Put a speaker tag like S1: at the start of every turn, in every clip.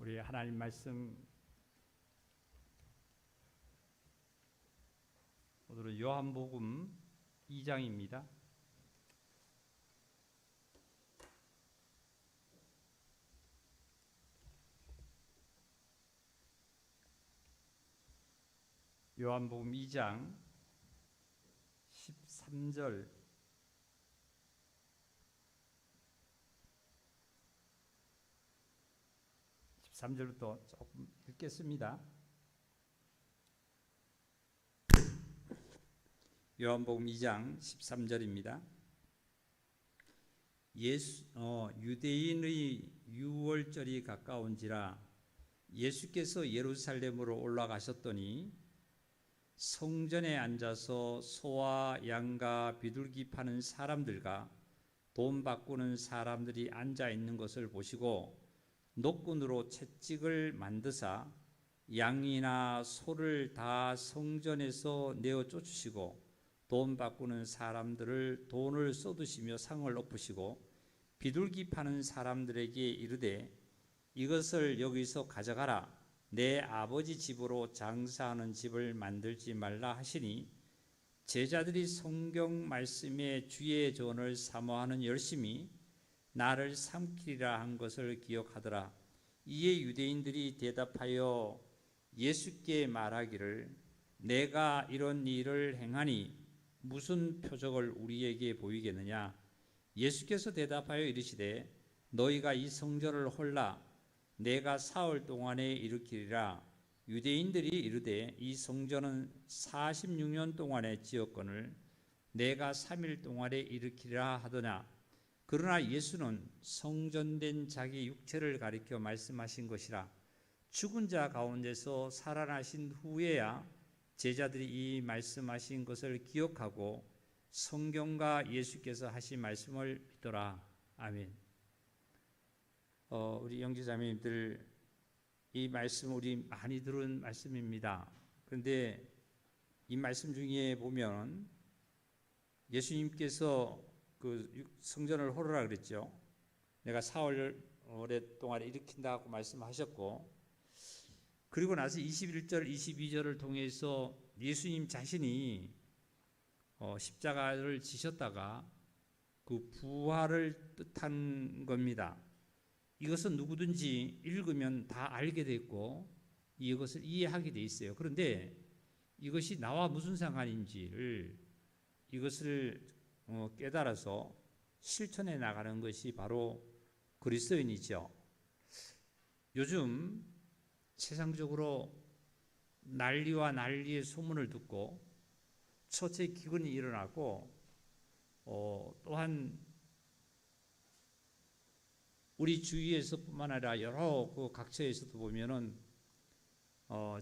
S1: 우리 하나님 말씀 오늘은 요한복음 2장입니다. 요한복음 2장 13절 13절부터 조금 읽겠습니다. 요한복음 2장 13절입니다. 유대인의 유월절이 가까운지라 예수께서 예루살렘으로 올라가셨더니 성전에 앉아서 소와 양과 비둘기 파는 사람들과 돈 바꾸는 사람들이 앉아 있는 것을 보시고 노끈으로 채찍을 만드사 양이나 소를 다 성전에서 내어 쫓으시고 돈 바꾸는 사람들을 돈을 쏟으시며 상을 엎으시고 비둘기 파는 사람들에게 이르되 이것을 여기서 가져가라. 내 아버지 집으로 장사하는 집을 만들지 말라 하시니 제자들이 성경 말씀에 주의 전을 사모하는 열심히 나를 삼키리라 한 것을 기억하더라. 이에 유대인들이 대답하여 예수께 말하기를 내가 이런 일을 행하니 무슨 표적을 우리에게 보이겠느냐. 예수께서 대답하여 이르시되 너희가 이 성전을 홀라 내가 사흘 동안에 일으키리라. 유대인들이 이르되 이 성전은 46년 동안에 지었거늘 내가 3일 동안에 일으키리라 하더냐. 그러나 예수는 성전된 자기 육체를 가리켜 말씀하신 것이라. 죽은 자 가운데서 살아나신 후에야 제자들이 이 말씀하신 것을 기억하고 성경과 예수께서 하신 말씀을 믿더라. 아멘. 우리 영지자매님들 이 말씀 우리 많이 들은 말씀입니다. 그런데 이 말씀 중에 보면 예수님께서 그 성전을 홀으라 그랬죠. 내가 4월 동안에 일으킨다고 말씀하셨고, 그리고 나서 21절, 22절을 통해서 예수님 자신이 십자가를 지셨다가 그 부활을 뜻한 겁니다. 이것은 누구든지 읽으면 다 알게 됐고 이것을 이해하게 돼 있어요. 그런데 이것이 나와 무슨 상관인지를 이것을 깨달아서 실천해 나가는 것이 바로 그리스도인이죠. 요즘 세상적으로 난리와 난리의 소문을 듣고 첫째 기근이 일어나고 또한 우리 주위에서뿐만 아니라 여러 그 각처에서도 보면은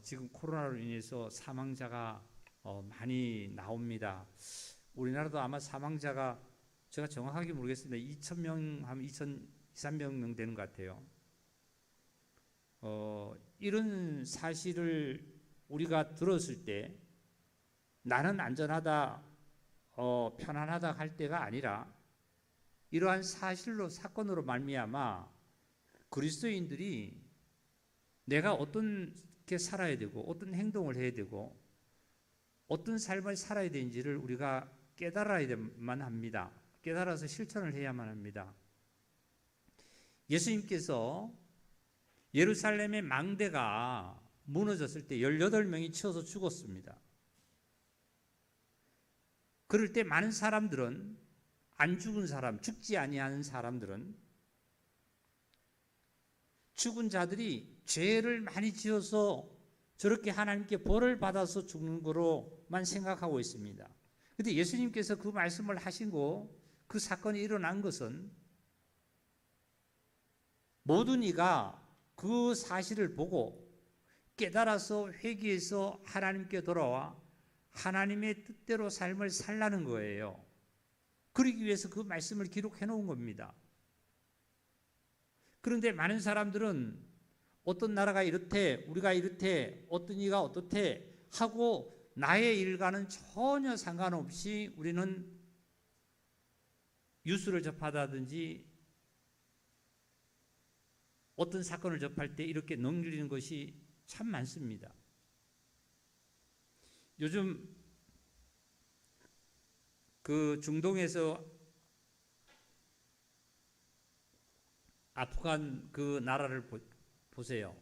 S1: 지금 코로나로 인해서 사망자가 많이 나옵니다. 우리나라도 아마 사망자가 제가 정확하게 모르겠습니다. 2,000명 하면 2,300명 되는 것 같아요. 이런 사실을 우리가 들었을 때 나는 안전하다, 편안하다 할 때가 아니라 이러한 사건으로 말미암아 그리스도인들이 내가 어떻게 살아야 되고 어떤 행동을 해야 되고 어떤 삶을 살아야 되는지를 우리가 깨달아야만 합니다. 깨달아서 실천을 해야만 합니다. 예수님께서 예루살렘의 망대가 무너졌을 때 18명이 치어서 죽었습니다. 그럴 때 많은 사람들은 안 죽은 사람, 죽지 아니하는 사람들은 죽은 자들이 죄를 많이 지어서 저렇게 하나님께 벌을 받아서 죽는 거로만 생각하고 있습니다. 그런데 예수님께서 그 말씀을 하시고 그 사건이 일어난 것은 모든 이가 그 사실을 보고 깨달아서 회개해서 하나님께 돌아와 하나님의 뜻대로 삶을 살라는 거예요. 그러기 위해서 그 말씀을 기록해 놓은 겁니다. 그런데 많은 사람들은 어떤 나라가 이렇대, 우리가 이렇대, 어떤 이가 어떻대 하고 나의 일과는 전혀 상관없이 우리는 뉴스를 접하다든지 어떤 사건을 접할 때 이렇게 넘기는 것이 참 많습니다. 요즘 그 중동에서 아프간 그 나라를 보세요.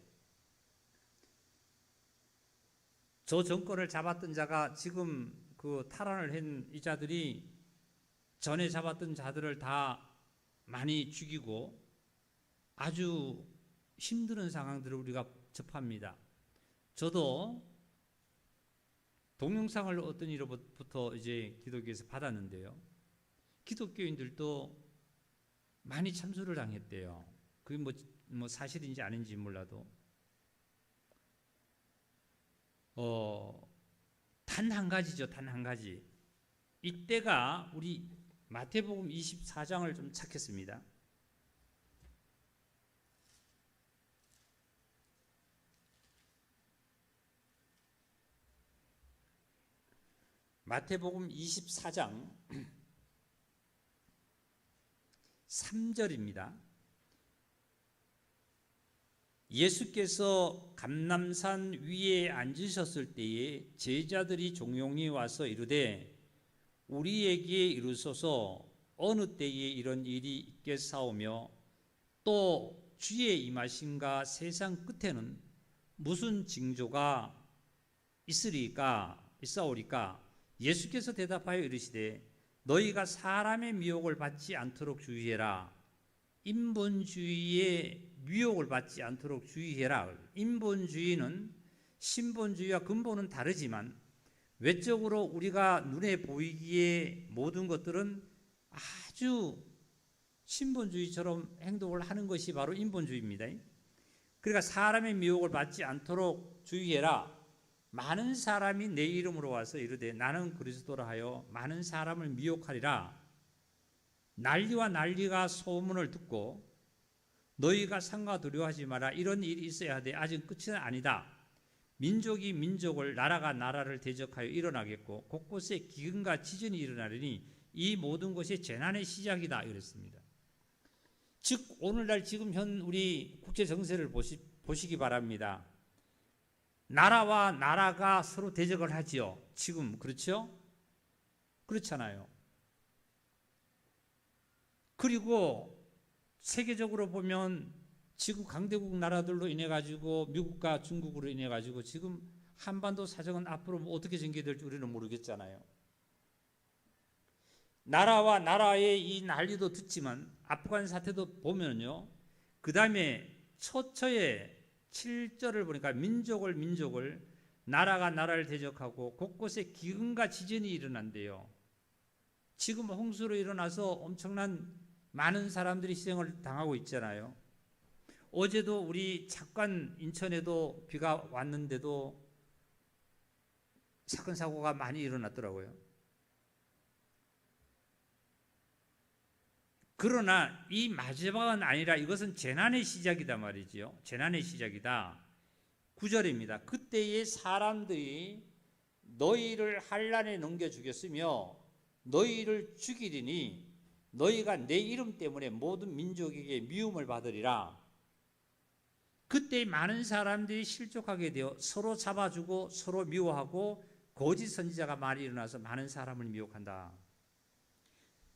S1: 저 정권을 잡았던 자가 지금 그 탈환을 한 이 자들이 전에 잡았던 자들을 다 많이 죽이고 아주 힘든 상황들을 우리가 접합니다. 저도 동영상을 어떤 이로부터 이제 기독교에서 받았는데요. 기독교인들도 많이 참수를 당했대요. 그게 뭐 사실인지 아닌지 몰라도 단 한 가지죠. 단 한 가지. 이때가 우리 마태복음 24장을 좀 찾겠습니다. 마태복음 24장 3절입니다. 예수께서 감람산 위에 앉으셨을 때에 제자들이 종용이 와서 이르되 우리에게 이르소서 어느 때에 이런 일이 있겠사오며 또 주의 임하심과 세상 끝에는 무슨 징조가 있사오리까? 예수께서 대답하여 이르시되 너희가 사람의 미혹을 받지 않도록 주의해라. 인본주의의 미혹을 받지 않도록 주의해라. 인본주의는 신본주의와 근본은 다르지만 외적으로 우리가 눈에 보이기에 모든 것들은 아주 신본주의처럼 행동을 하는 것이 바로 인본주의입니다. 그러니까 사람의 미혹을 받지 않도록 주의해라. 많은 사람이 내 이름으로 와서 이르되 나는 그리스도라 하여 많은 사람을 미혹하리라. 난리가 소문을 듣고 너희가 상과 두려워하지 마라. 이런 일이 있어야 하되 아직 끝은 아니다. 민족이 민족을 나라가 나라를 대적하여 일어나겠고 곳곳에 기근과 지진이 일어나리니 이 모든 것이 재난의 시작이다. 이랬습니다. 즉 오늘날 지금 현 우리 국제 정세를 보시기 바랍니다. 나라와 나라가 서로 대적을 하지요. 지금 그렇죠? 그렇잖아요. 그리고 세계적으로 보면 지금 강대국 나라들로 인해 가지고 미국과 중국으로 인해 가지고 지금 한반도 사정은 앞으로 뭐 어떻게 전개될지 우리는 모르겠잖아요. 나라와 나라의 이 난리도 듣지만 아프간 사태도 보면요. 그 다음에 처처에 7절을 보니까 민족을 나라가 나라를 대적하고 곳곳에 기근과 지진이 일어난대요. 지금 홍수로 일어나서 엄청난 많은 사람들이 희생을 당하고 있잖아요. 어제도 우리 착관 인천에도 비가 왔는데도 사건 사고가 많이 일어났더라고요. 그러나 이 마지막은 아니라 이것은 재난의 시작이다 말이지요. 재난의 시작이다. 9절입니다. 그때의 사람들이 너희를 환난에 넘겨 주겠으며 너희를 죽이리니 너희가 내 이름 때문에 모든 민족에게 미움을 받으리라. 그때 많은 사람들이 실족하게 되어 서로 잡아주고 서로 미워하고 거짓 선지자가 많이 일어나서 많은 사람을 미혹한다.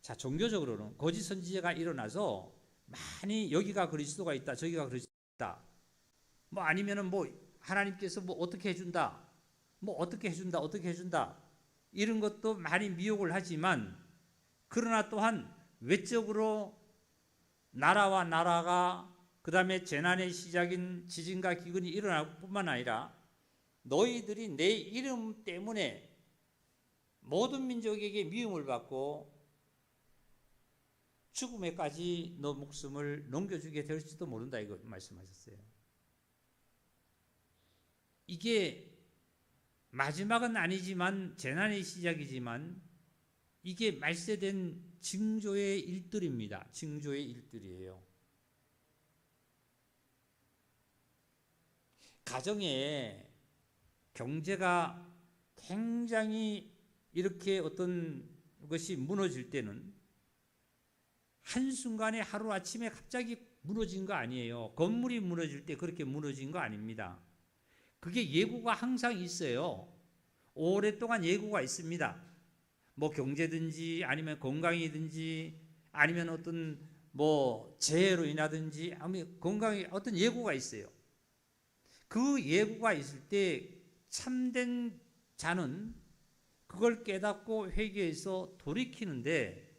S1: 자, 종교적으로는 거짓 선지자가 일어나서 많이 여기가 그리스도가 있다, 저기가 그리스도가 있다. 뭐 아니면은 뭐 하나님께서 뭐 어떻게 해준다, 뭐 어떻게 해준다. 이런 것도 많이 미혹을 하지만 그러나 또한 외적으로 나라와 나라가 그 다음에 재난의 시작인 지진과 기근이 일어날 뿐만 아니라 너희들이 내 이름 때문에 모든 민족에게 미움을 받고 죽음에까지 너 목숨을 넘겨주게 될지도 모른다 이거 말씀하셨어요. 이게 마지막은 아니지만 재난의 시작이지만 이게 말세된 징조의 일들입니다. 징조의 일들이에요. 가정에 경제가 굉장히 이렇게 어떤 것이 무너질 때는 한순간에 하루아침에 갑자기 무너진 거 아니에요. 건물이 무너질 때 그렇게 무너진 거 아닙니다. 그게 예고가 항상 있어요. 오랫동안 예고가 있습니다. 뭐 경제든지 아니면 건강이든지 아니면 어떤 뭐 재해로 인하든지 아니면 건강에 어떤 예고가 있어요. 그 예고가 있을 때 참된 자는 그걸 깨닫고 회개해서 돌이키는데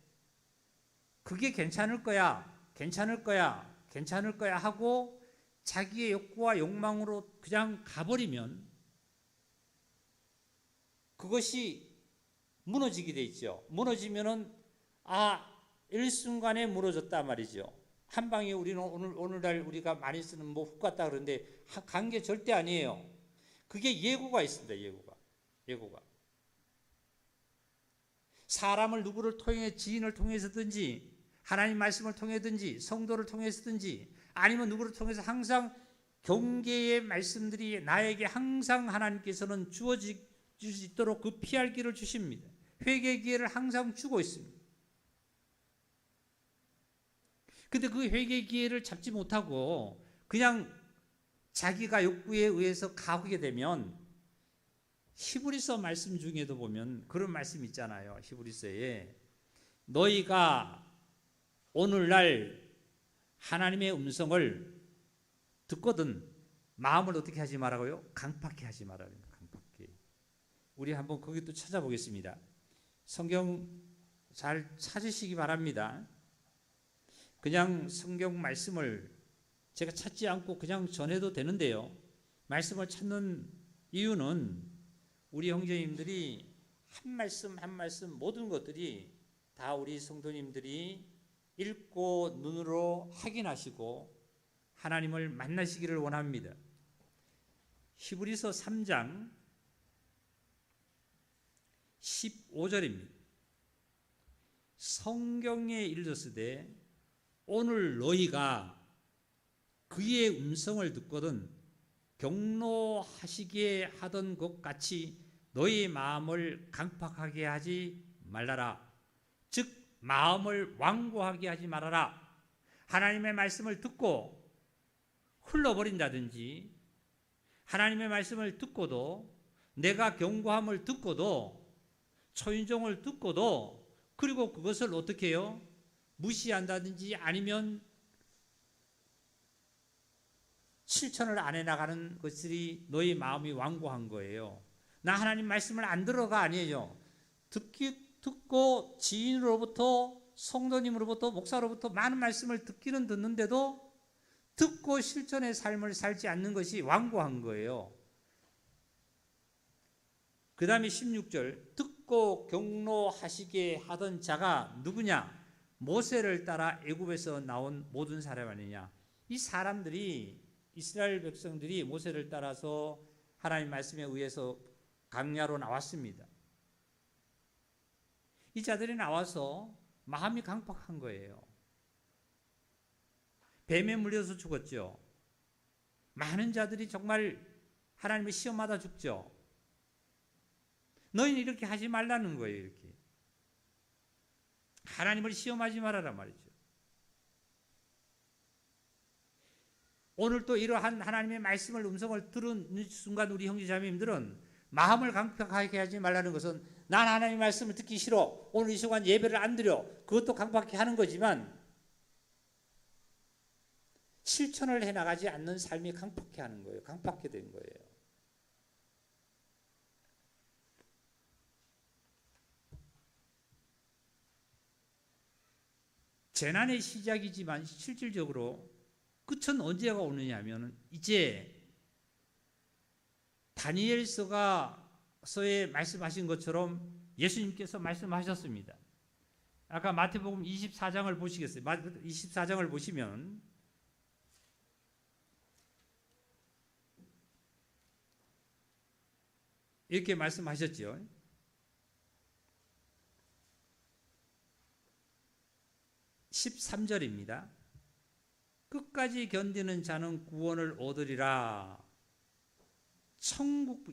S1: 그게 괜찮을 거야, 괜찮을 거야, 괜찮을 거야 하고 자기의 욕구와 욕망으로 그냥 가버리면 그것이 무너지게 돼 있죠. 무너지면은 일순간에 무너졌다 말이죠. 한 방에 우리는 오늘날 우리가 많이 쓰는 뭐 훅 갔다 그러는데 간 게 절대 아니에요. 그게 예고가 있습니다. 예고가. 사람을 누구를 통해 지인을 통해서든지 하나님 말씀을 통해든지 성도를 통해서든지 아니면 누구를 통해서 항상 경계의 말씀들이 나에게 항상 하나님께서는 주어질 수 있도록 그 피할 길을 주십니다. 회개 기회를 항상 주고 있습니다. 근데 그 회개 기회를 잡지 못하고 그냥 자기가 욕구에 의해서 가게 되면 히브리서 말씀 중에도 보면 그런 말씀 있잖아요. 히브리서에 너희가 오늘날 하나님의 음성을 듣거든 마음을 어떻게 하지 말라고요? 강팍해 하지 말라고요. 강팍해. 우리 한번 거기 또 찾아보겠습니다. 성경 잘 찾으시기 바랍니다. 그냥 성경 말씀을 제가 찾지 않고 그냥 전해도 되는데요. 말씀을 찾는 이유는 우리 형제님들이 한 말씀 한 말씀 모든 것들이 다 우리 성도님들이 읽고 눈으로 확인하시고 하나님을 만나시기를 원합니다. 히브리서 3장 15절입니다. 성경에 읽었으되 오늘 너희가 그의 음성을 듣거든 경노하시기에 하던 것 같이 너희 마음을 강팍하게 하지 말라라. 즉 마음을 완고하게 하지 말아라. 하나님의 말씀을 듣고 흘러버린다든지 하나님의 말씀을 듣고도 내가 경고함을 듣고도 초인종을 듣고도 그리고 그것을 어떻게 해요? 무시한다든지 아니면 실천을 안 해나가는 것들이 너희 마음이 완고한 거예요. 나 하나님 말씀을 안 들어가 아니에요. 듣고 지인으로부터 성도님으로부터 목사로부터 많은 말씀을 듣기는 듣는데도 듣고 실천의 삶을 살지 않는 것이 완고한 거예요. 그 다음에 16절 듣고 경노하시게 하던 자가 누구냐? 모세를 따라 애굽에서 나온 모든 사람 아니냐? 이 사람들이 이스라엘 백성들이 모세를 따라서 하나님 말씀에 의해서 광야로 나왔습니다. 이 자들이 나와서 마음이 강팍한 거예요. 뱀에 물려서 죽었죠. 많은 자들이 정말 하나님의 시험하다 죽죠. 너희는 이렇게 하지 말라는 거예요. 이렇게 하나님을 시험하지 말아라 말이죠. 오늘 또 이러한 하나님의 말씀을 음성을 들은 순간 우리 형제자매님들은 마음을 강팍하게 하지 말라는 것은 난 하나님의 말씀을 듣기 싫어. 오늘 이 시간 예배를 안 드려. 그것도 강팍하게 하는 거지만 실천을 해나가지 않는 삶이 강팍해 하는 거예요. 강팍해 된 거예요. 재난의 시작이지만 실질적으로 끝은 언제가 오느냐 하면 이제 다니엘서에 말씀하신 것처럼 예수님께서 말씀하셨습니다. 아까 마태복음 24장을 보시겠어요? 24장을 보시면 이렇게 말씀하셨죠. 13절입니다. 끝까지 견디는 자는 구원을 얻으리라.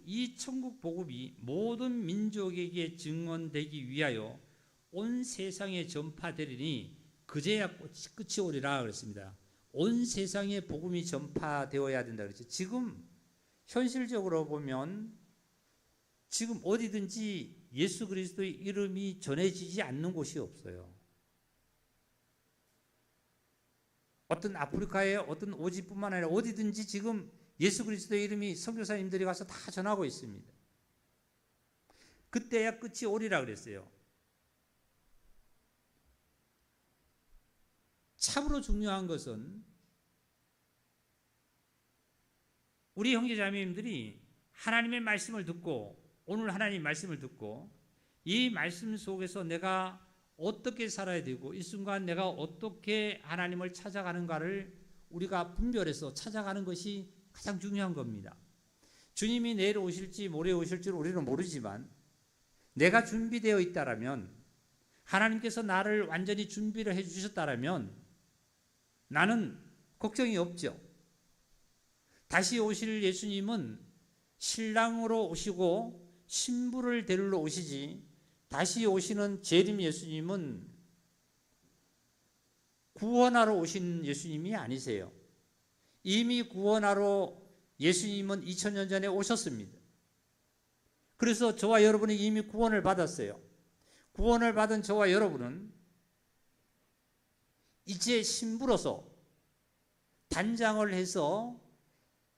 S1: 이 천국 복음이 모든 민족에게 증언되기 위하여 온 세상에 전파되리니 그제야 끝이 오리라 그랬습니다. 온 세상에 복음이 전파되어야 된다 그랬죠. 지금 현실적으로 보면 지금 어디든지 예수 그리스도의 이름이 전해지지 않는 곳이 없어요. 어떤 아프리카의 어떤 오지뿐만 아니라 어디든지 지금 예수 그리스도의 이름이 선교사님들이 가서 다 전하고 있습니다. 그때야 끝이 오리라 그랬어요. 참으로 중요한 것은 우리 형제자매님들이 하나님의 말씀을 듣고 오늘 하나님의 말씀을 듣고 이 말씀 속에서 내가 어떻게 살아야 되고 이 순간 내가 어떻게 하나님을 찾아가는가를 우리가 분별해서 찾아가는 것이 가장 중요한 겁니다. 주님이 내일 오실지 모레 오실지 우리는 모르지만 내가 준비되어 있다라면 하나님께서 나를 완전히 준비를 해 주셨다라면 나는 걱정이 없죠. 다시 오실 예수님은 신랑으로 오시고 신부를 데리러 오시지 다시 오시는 재림 예수님은 구원하러 오신 예수님이 아니세요. 이미 구원하러 예수님은 2000년 전에 오셨습니다. 그래서 저와 여러분이 이미 구원을 받았어요. 구원을 받은 저와 여러분은 이제 신부로서 단장을 해서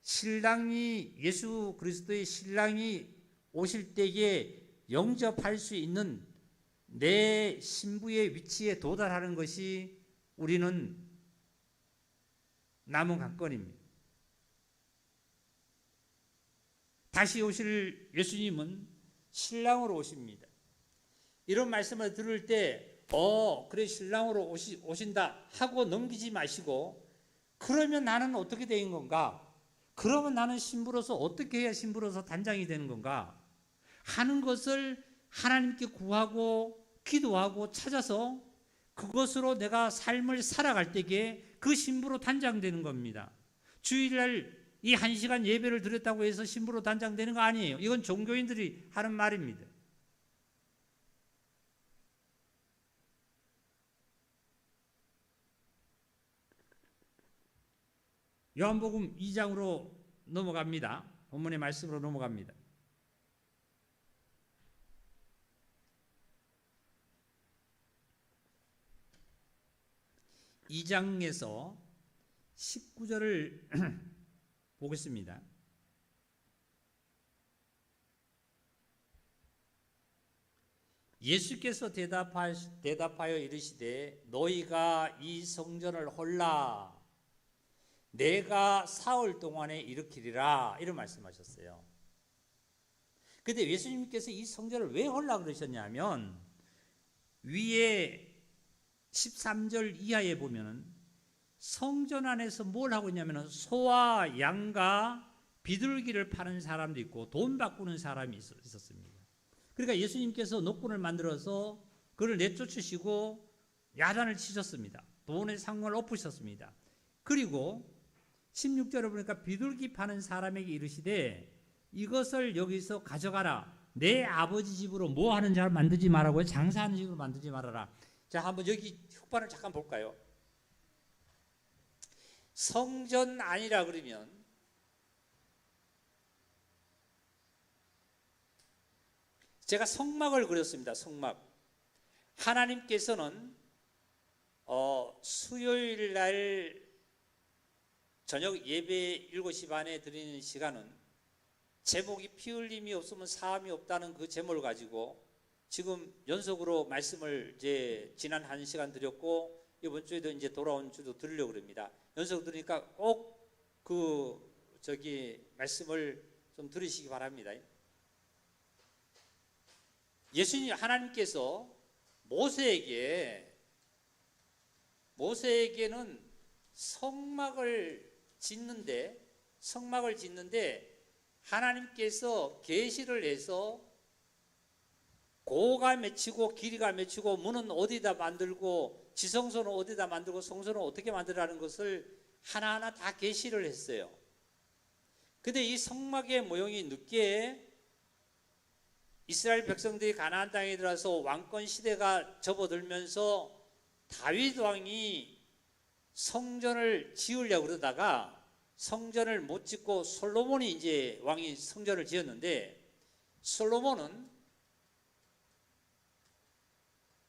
S1: 신랑이 예수 그리스도의 신랑이 오실 때에 영접할 수 있는 내 신부의 위치에 도달하는 것이 우리는 남은 관건입니다. 다시 오실 예수님은 신랑으로 오십니다. 이런 말씀을 들을 때 그래 신랑으로 오신다 하고 넘기지 마시고 그러면 나는 어떻게 되는 건가? 그러면 나는 신부로서 어떻게 해야 신부로서 단장이 되는 건가? 하는 것을 하나님께 구하고 기도하고 찾아서 그것으로 내가 삶을 살아갈 때에 그 신부로 단장되는 겁니다. 주일날 이 1시간 예배를 드렸다고 해서 신부로 단장되는 거 아니에요. 이건 종교인들이 하는 말입니다. 요한복음 2장으로 넘어갑니다. 본문의 말씀으로 넘어갑니다. 2장에서 19절을 보겠습니다. 예수께서 대답하여 이르시되 너희가 이 성전을 헐라 내가 사흘 동안에 일으키리라 이런 말씀하셨어요. 그런데 예수님께서 이 성전을 왜 헐라 그러셨냐면 위에 13절 이하에 보면 성전 안에서 뭘 하고 있냐면 소와 양과 비둘기를 파는 사람도 있고 돈 바꾸는 사람이 있었습니다. 그러니까 예수님께서 노꾼을 만들어서 그를 내쫓으시고 야단을 치셨습니다. 돈의 상을 엎으셨습니다. 그리고 16절에 보니까 비둘기 파는 사람에게 이르시되 이것을 여기서 가져가라. 내 아버지 집으로 뭐 하는 자를 만들지 말라고요. 장사하는 집으로 만들지 말아라. 자, 한번 여기 흑반을 잠깐 볼까요? 성전 아니라 그러면 제가 성막을 그렸습니다. 성막. 하나님께서는 수요일 날 저녁 예배 7시 반에 드리는 시간은 제목이 피 흘림이 없으면 사함이 없다는 그 제목을 가지고 지금 연속으로 말씀을 이제 지난 1시간 드렸고 이번 주에도 이제 돌아온 주도 드리려고 합니다. 연속 들으니까 꼭 말씀을 좀 들으시기 바랍니다. 예수님 하나님께서 모세에게는 성막을 짓는데 하나님께서 계시를 해서 고가 맺히고 길이가 맺히고 문은 어디다 만들고 지성소는 어디다 만들고 성소는 어떻게 만들라는 것을 하나하나 다 계시를 했어요. 근데 이 성막의 모형이 늦게 이스라엘 백성들이 가나안 땅에 들어와서 왕권 시대가 접어들면서 다윗 왕이 성전을 지으려고 그러다가 성전을 못 짓고 솔로몬이 이제 왕이 성전을 지었는데, 솔로몬은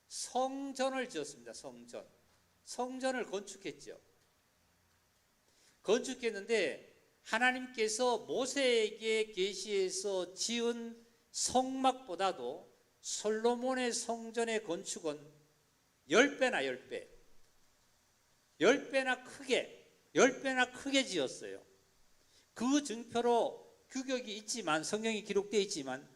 S1: 성전을 지었습니다. 성전을 건축했죠. 건축했는데 하나님께서 모세에게 계시해서 지은 성막보다도 솔로몬의 성전의 건축은 10배나 10배나 크게 지었어요. 그 증표로 규격이 있지만, 성경이 기록되어 있지만,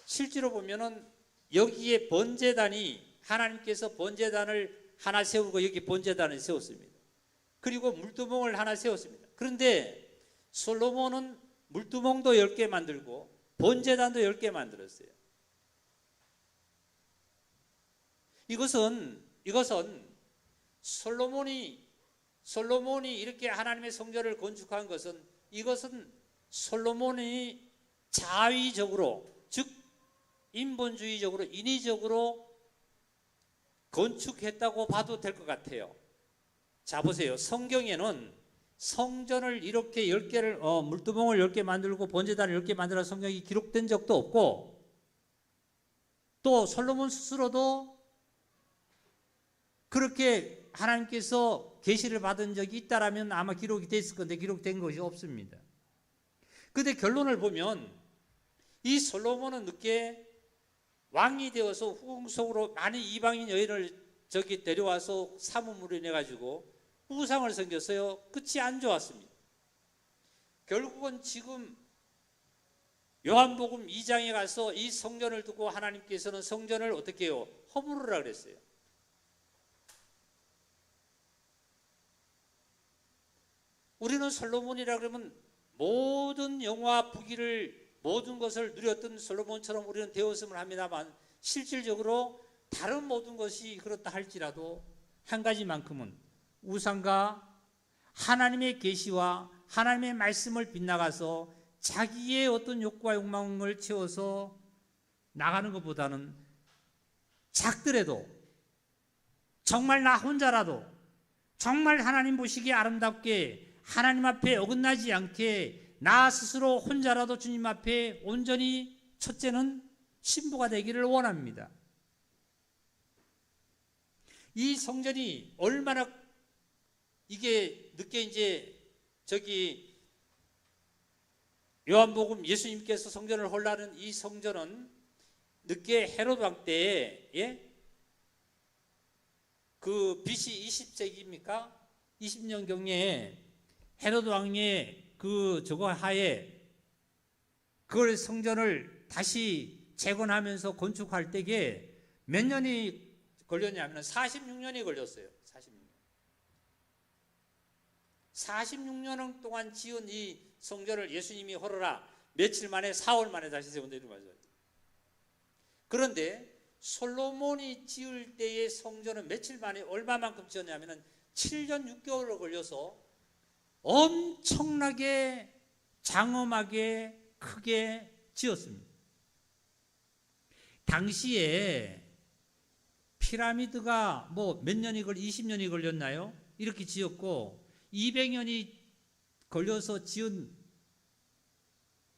S1: 실제로 보면은 여기에 번제단이, 하나님께서 번제단을 하나 세우고 여기 번제단을 세웠습니다. 그리고 물두멍을 하나 세웠습니다. 그런데 솔로몬은 물두멍도 10개 만들고 번제단도 10개 만들었어요. 이것은 솔로몬이 이렇게 하나님의 성전을 건축한 것은, 이것은 솔로몬이 자의적으로, 즉 인본주의적으로, 인위적으로 건축했다고 봐도 될 것 같아요. 자, 보세요. 성경에는 성전을 이렇게 10개를 물두멍을 10개 만들고 번제단을 10개 만들어 성경이 기록된 적도 없고, 또 솔로몬 스스로도 그렇게 하나님께서 계시를 받은 적이 있다라면 아마 기록이 됐을 건데 기록된 것이 없습니다. 그런데 결론을 보면 이 솔로몬은 늦게 왕이 되어서 후궁속으로 많은 이방인 여인을 데려와서 사무물을 내가지고 우상을 섬겼어요. 끝이 안 좋았습니다. 결국은 지금 요한복음 2장에 가서 이 성전을 두고 하나님께서는 성전을 어떻게 해요? 허물으라 그랬어요. 우리는 솔로몬이라 그러면 모든 영화 부귀를, 모든 것을 누렸던 솔로몬처럼 우리는 되었음을 합니다만, 실질적으로 다른 모든 것이 그렇다 할지라도 한 가지만큼은 우상과 하나님의 계시와 하나님의 말씀을 빗나가서 자기의 어떤 욕구와 욕망을 채워서 나가는 것보다는, 작더라도 정말 나 혼자라도 정말 하나님 보시기에 아름답게 하나님 앞에 어긋나지 않게 나 스스로 혼자라도 주님 앞에 온전히, 첫째는 신부가 되기를 원합니다. 이 성전이 얼마나, 이게 늦게 이제 요한복음 예수님께서 성전을 헐라는 이 성전은 늦게 헤롯 왕 때에, 그 BC 20세기입니까? 20년경에 헤롯 왕의 하에 그걸 성전을 다시 재건하면서 건축할 때에 몇 년이 걸렸냐면 46년이 걸렸어요. 46년 동안 지은 이 성전을 예수님이 헐어라 며칠 만에, 4월 만에 다시 세운다 이런 말이죠. 그런데 솔로몬이 지을 때의 성전은 며칠 만에 얼마만큼 지었냐면 7년 6개월을 걸려서 엄청나게 장엄하게 크게 지었습니다. 당시에 피라미드가 몇 년이 20년이 걸렸나요? 이렇게 지었고 200년이 걸려서 지은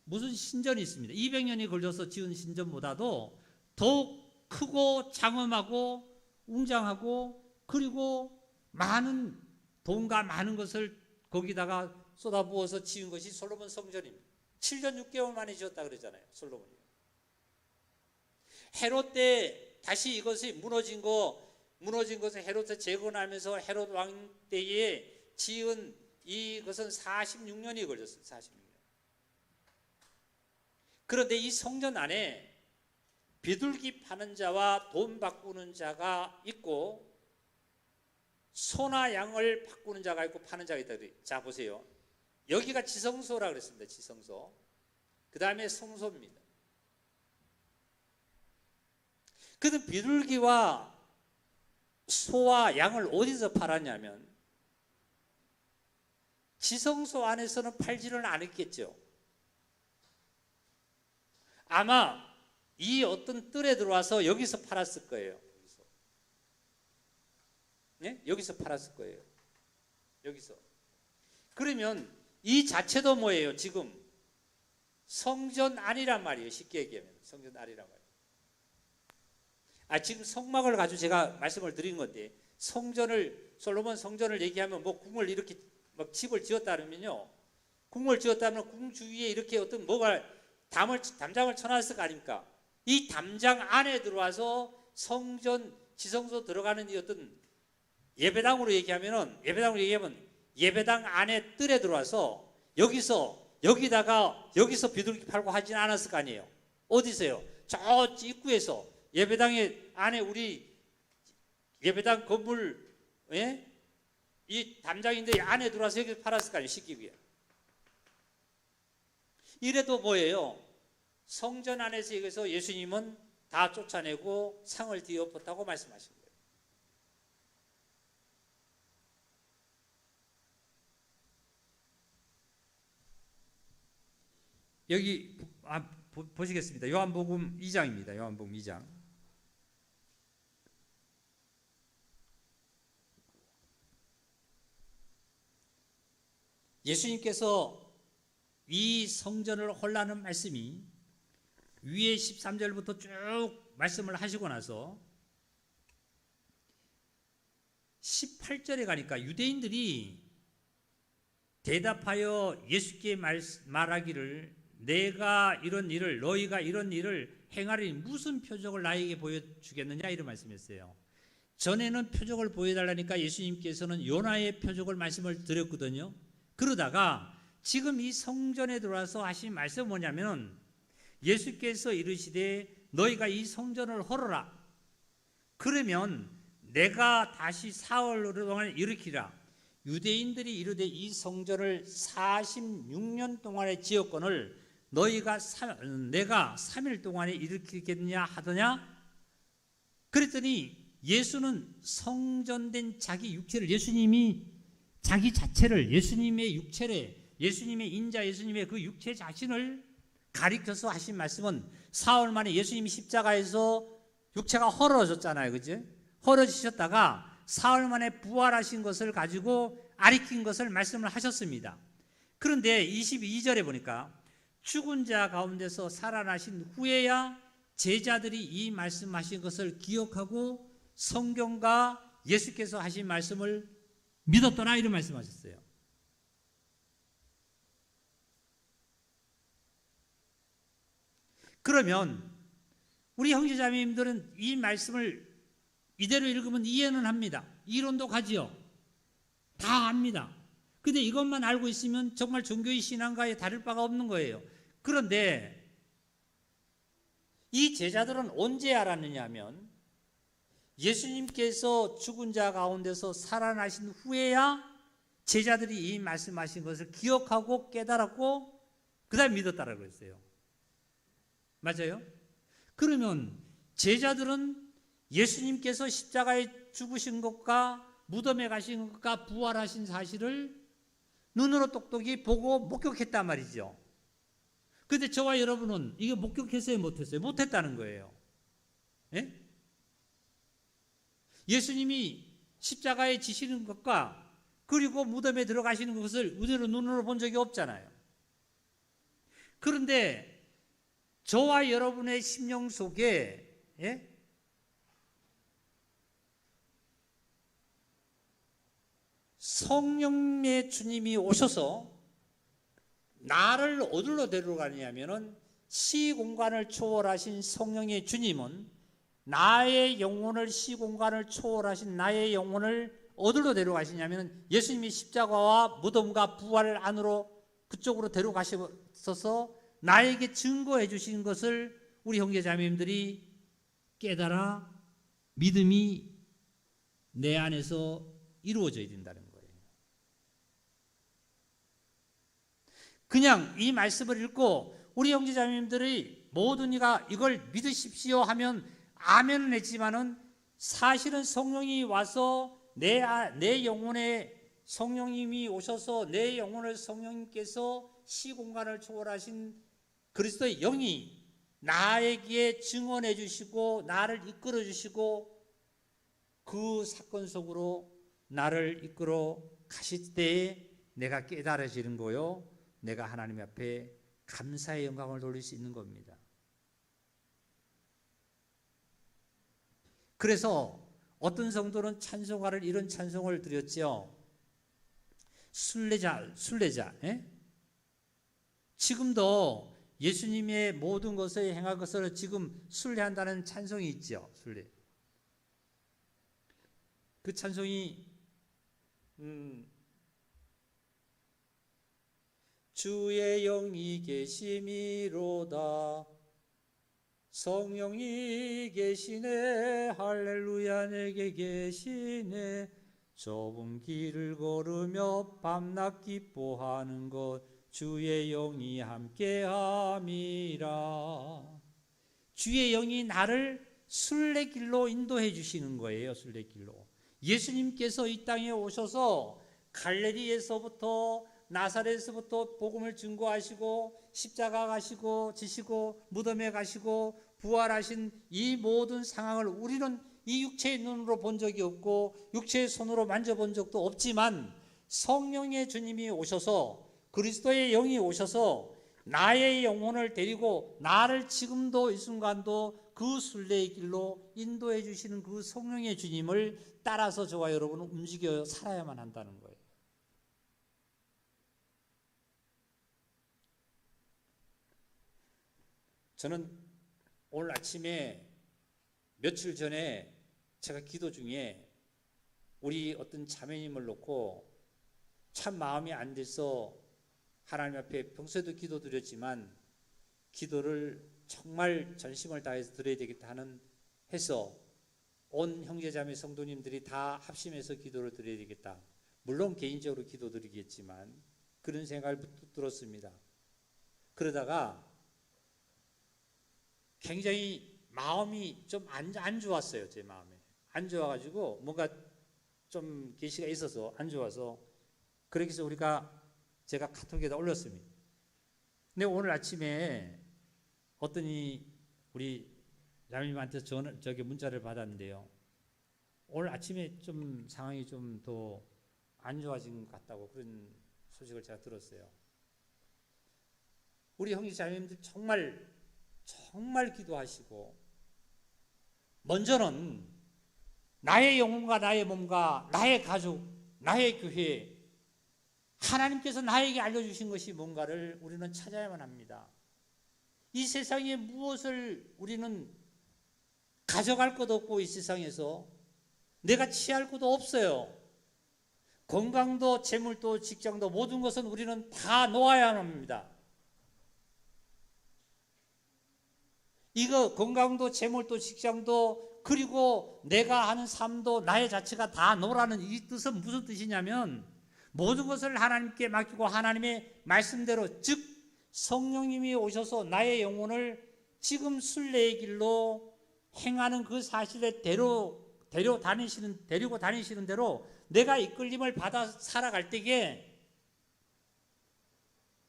S1: 무슨 신전이 있습니다. 200년이 걸려서 지은 신전보다도 더욱 크고 장엄하고 웅장하고, 그리고 많은 돈과 많은 것을 거기다가 쏟아부어서 지은 것이 솔로몬 성전입니다. 7년 6개월 만에 지었다 그러잖아요. 솔로몬이. 헤롯 때 다시 이것이 무너진 것을 헤롯을 재건하면서 헤롯 왕 때에 지은 이것은 46년이 걸렸어요. 46년. 그런데 이 성전 안에 비둘기 파는 자와 돈 바꾸는 자가 있고, 소나 양을 바꾸는 자가 있고 파는 자가 있다. 자, 보세요. 여기가 지성소라 그랬습니다. 지성소. 그 다음에 성소입니다. 그는 비둘기와 소와 양을 어디서 팔았냐면 지성소 안에서는 팔지는 않았겠죠. 아마 이 어떤 뜰에 들어와서 여기서 팔았을 거예요. 네? 여기서 팔았을 거예요. 여기서. 그러면 이 자체도 뭐예요? 지금 성전 안이란 말이에요. 쉽게 얘기하면 성전 안이란 말이에요. 지금 성막을 가지고 제가 말씀을 드린 건데, 솔로몬 성전을 얘기하면 뭐 궁을 이렇게 막 집을 지었다 그러면요, 궁을 지었다면 궁 주위에 이렇게 어떤 뭐가 담장을 쳐놨을 거 아닙니까? 이 담장 안에 들어와서 성전 지성소 들어가는 이 어떤 예배당으로 얘기하면 예배당 안에 뜰에 들어와서 여기서 비둘기 팔고 하진 않았을 거 아니에요. 어디서요? 저 입구에서 예배당의 안에 우리 예배당 건물, 이 담장인데 안에 들어와서 여기 팔았을 거 아니에요. 씻기 위해. 이래도 뭐예요? 성전 안에서 여기서 예수님은 다 쫓아내고 상을 뒤엎었다고 말씀하신 거예요. 여기 보시겠습니다. 요한복음 2장입니다. 요한복음 2장. 예수님께서 이 성전을 헐라는 말씀이 위에 13절부터 쭉 말씀을 하시고 나서 18절에 가니까 유대인들이 대답하여 예수께 말하기를 내가 이런 일을 너희가 이런 일을 행하리니 무슨 표적을 나에게 보여주겠느냐 이런 말씀이었어요. 전에는 표적을 보여달라니까 예수님께서는 요나의 표적을 말씀을 드렸거든요. 그러다가 지금 이 성전에 들어와서 하신 말씀은 뭐냐면 예수께서 이르시되 너희가 이 성전을 헐어라. 그러면 내가 다시 사흘 동안 일으키라. 유대인들이 이르되 이 성전을 46년 동안의 지었건을 내가 3일 동안에 일으키겠느냐 하더냐. 그랬더니 예수는 성전된 자기 육체를, 예수님이 자기 자체를, 예수님의 육체를, 예수님의 인자, 예수님의 그 육체 자신을 가리켜서 하신 말씀은 사흘 만에 예수님이 십자가에서 육체가 헐어졌잖아요. 그죠? 헐어지셨다가 사흘 만에 부활하신 것을 가지고 아리킨 것을 말씀을 하셨습니다. 그런데 22절에 보니까 죽은 자 가운데서 살아나신 후에야 제자들이 이 말씀하신 것을 기억하고 성경과 예수께서 하신 말씀을 믿었더라 이런 말씀하셨어요. 그러면 우리 형제자매님들은 이 말씀을 이대로 읽으면 이해는 합니다. 이론도 가지요. 다 압니다. 근데 이것만 알고 있으면 정말 종교의 신앙과에 다를 바가 없는 거예요. 그런데 이 제자들은 언제 알았느냐 하면 예수님께서 죽은 자 가운데서 살아나신 후에야 제자들이 이 말씀하신 것을 기억하고 깨달았고 그 다음에 믿었다라고 했어요. 맞아요? 그러면 제자들은 예수님께서 십자가에 죽으신 것과 무덤에 가신 것과 부활하신 사실을 눈으로 똑똑히 보고 목격했단 말이죠. 그런데 저와 여러분은 이게 목격했어요? 못했어요? 못했다는 거예요. 예? 예수님이 십자가에 지시는 것과 그리고 무덤에 들어가시는 것을 우리로 눈으로 본 적이 없잖아요. 그런데 저와 여러분의 심령 속에 성령의 주님이 오셔서 나를 어디로 데려가느냐면은 시공간을 초월하신 성령의 주님은 나의 영혼을, 시공간을 초월하신 나의 영혼을 어디로 데려가시냐면 예수님이 십자가와 무덤과 부활 안으로 그쪽으로 데려가셔서 나에게 증거해 주신 것을 우리 형제자매님들이 깨달아 믿음이 내 안에서 이루어져야 된다는 거예요. 그냥 이 말씀을 읽고 우리 형제자매님들이 모든 이가 이걸 믿으십시오 하면 아멘은 했지만은 사실은 성령이 와서 내 영혼에 성령님이 오셔서 내 영혼을 성령님께서 시공간을 초월하신 그리스도의 영이 나에게 증언해 주시고 나를 이끌어 주시고 그 사건 속으로 나를 이끌어 가실 때에 내가 깨달아지는 거요. 내가 하나님 앞에 감사의 영광을 돌릴 수 있는 겁니다. 그래서 어떤 성도는 찬송가를 이런 찬송을 드렸죠. 순례자. 예? 지금도 예수님의 모든 것을 행한 것을 지금 순례한다는 찬송이 있죠. 순례. 그 찬송이 주의 영이 계심이로다 성령이 계시네 할렐루야 내게 계시네 좁은 길을 걸으며 밤낮 기뻐하는 것 주의 영이 함께함이라. 주의 영이 나를 순례길로 인도해 주시는 거예요. 순례길로. 예수님께서 이 땅에 오셔서 갈릴리에서부터 나사렛에서부터 복음을 증거하시고 십자가 가시고 지시고 무덤에 가시고 부활하신 이 모든 상황을 우리는 이 육체의 눈으로 본 적이 없고 육체의 손으로 만져본 적도 없지만 성령의 주님이 오셔서 그리스도의 영이 오셔서 나의 영혼을 데리고 나를 지금도 이 순간도 그 순례의 길로 인도해 주시는 그 성령의 주님을 따라서 저와 여러분은 움직여 살아야만 한다는 거예요. 저는 오늘 아침에 며칠 전에 제가 기도 중에 우리 어떤 자매님을 놓고 참 마음이 안 돼서 하나님 앞에 평소에도 기도드렸지만 기도를 정말 전심을 다해서 드려야 되겠다 하는 해서 온 형제자매 성도님들이 다 합심해서 기도를 드려야 되겠다. 물론 개인적으로 기도드리겠지만 그런 생각을 들었습니다. 그러다가 굉장히 마음이 좀 안 좋았어요. 제 마음에 안 좋아가지고 뭔가 좀 계시가 있어서 안 좋아서 그렇게 해서 제가 카톡에다 올렸습니다. 근데 오늘 아침에 어떠니 우리 자매님한테 저기 문자를 받았는데요. 오늘 아침에 좀 상황이 좀 더 안 좋아진 것 같다고 그런 소식을 제가 들었어요. 우리 형제 자매님들 정말 기도하시고 먼저는 나의 영혼과 나의 몸과 나의 가족, 나의 교회 하나님께서 나에게 알려주신 것이 뭔가를 우리는 찾아야만 합니다. 이 세상에 무엇을 우리는 가져갈 것도 없고 이 세상에서 내가 취할 것도 없어요. 건강도 재물도 직장도 모든 것은 우리는 다 놓아야 합니다. 이거 건강도 재물도 직장도 그리고 내가 하는 삶도 나의 자체가 다 놓으라는 이 뜻은 무슨 뜻이냐면 모든 것을 하나님께 맡기고 하나님의 말씀대로 즉 성령님이 오셔서 나의 영혼을 지금 순례의 길로 행하는 그 사실에 데리고 다니시는 대로 내가 이끌림을 받아 살아갈 때에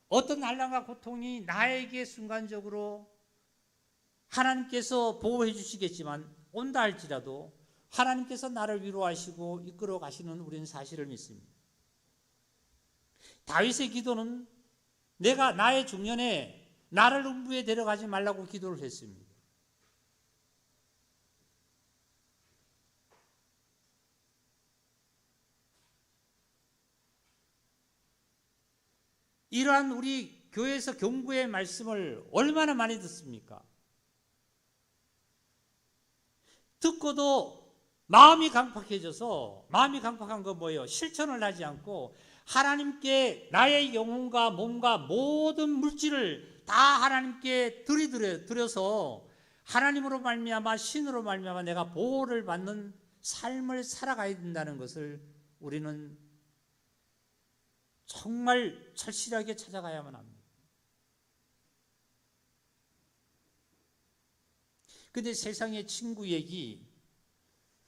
S1: 어떤 난란과 고통이 나에게 순간적으로 하나님께서 보호해 주시겠지만 온다 할지라도 하나님께서 나를 위로하시고 이끌어 가시는 우리는 사실을 믿습니다. 다윗의 기도는 내가 나의 중년에 나를 음부에 데려가지 말라고 기도를 했습니다. 이러한 우리 교회에서 경고의 말씀을 얼마나 많이 듣습니까? 듣고도 마음이 강팍해져서 마음이 강팍한 건 뭐예요? 실천을 하지 않고 하나님께 나의 영혼과 몸과 모든 물질을 다 하나님께 드려서 하나님으로 말미암아 신으로 말미암아 내가 보호를 받는 삶을 살아가야 된다는 것을 우리는 정말 절실하게 찾아가야만 합니다. 근데 세상의 친구 얘기,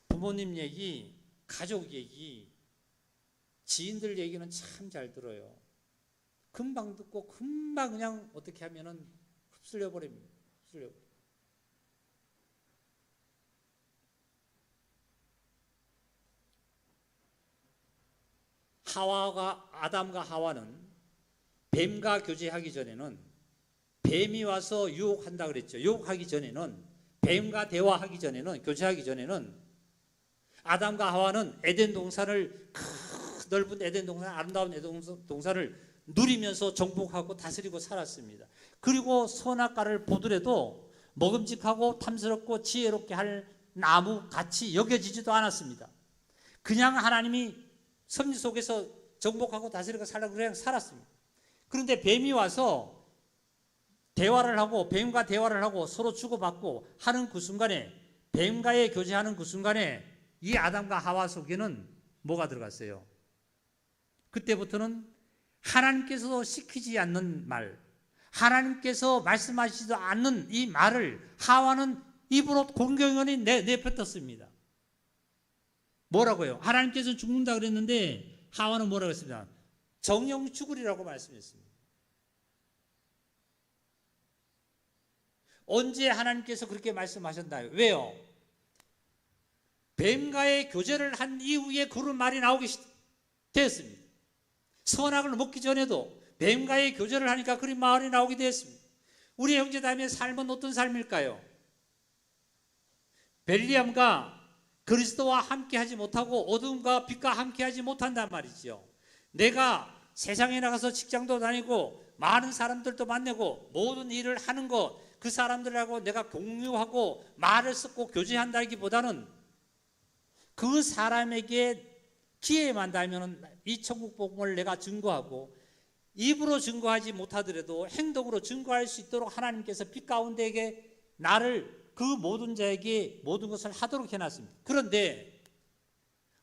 S1: 부모님 얘기, 가족 얘기, 지인들 얘기는 참 잘 들어요. 금방 듣고 금방 그냥 어떻게 하면은 흡수려 버립니다. 아담과 하와는 뱀과 교제하기 전에는, 뱀이 와서 유혹한다 그랬죠. 유혹하기 전에는, 뱀과 대화하기 전에는, 교제하기 전에는 아담과 하와는 에덴 동산을, 넓은 에덴 동산, 아름다운 에덴 동산을 누리면서 정복하고 다스리고 살았습니다. 그리고 선악과를 보더라도 먹음직하고 탐스럽고 지혜롭게 할 나무 같이 여겨지지도 않았습니다. 그냥 하나님이 섭리 속에서 정복하고 다스리고 살라고 그냥 살았습니다. 그런데 뱀이 와서 대화를 하고, 뱀과 대화를 하고 서로 주고받고 하는 그 순간에, 뱀과의 교제하는 그 순간에 이 아담과 하와 속에는 뭐가 들어갔어요? 그때부터는 하나님께서 시키지 않는 말, 하나님께서 말씀하시지도 않는 이 말을 하와는 입으로 공경연히 내뱉었습니다. 뭐라고요? 하나님께서는 죽는다 그랬는데 하와는 뭐라고 했습니다? 정령 죽으리라고 말씀했습니다. 언제 하나님께서 그렇게 말씀하셨나요? 왜요? 뱀과의 교제를 한 이후에 그런 말이 나오게 되었습니다. 선악을 먹기 전에도 뱀과의 교제를 하니까 그런 말이 나오게 되었습니다. 우리 형제자매의 삶은 어떤 삶일까요? 벨리암과 그리스도와 함께하지 못하고 어둠과 빛과 함께하지 못한단 말이죠. 내가 세상에 나가서 직장도 다니고 많은 사람들도 만나고 모든 일을 하는 것, 그 사람들하고 내가 공유하고 말을 섞고 교제한다기보다는 그 사람에게 기회만 닿으면 이 천국 복음을 내가 증거하고, 입으로 증거하지 못하더라도 행동으로 증거할 수 있도록 하나님께서 빛 가운데에게 나를, 그 모든 자에게 모든 것을 하도록 해놨습니다. 그런데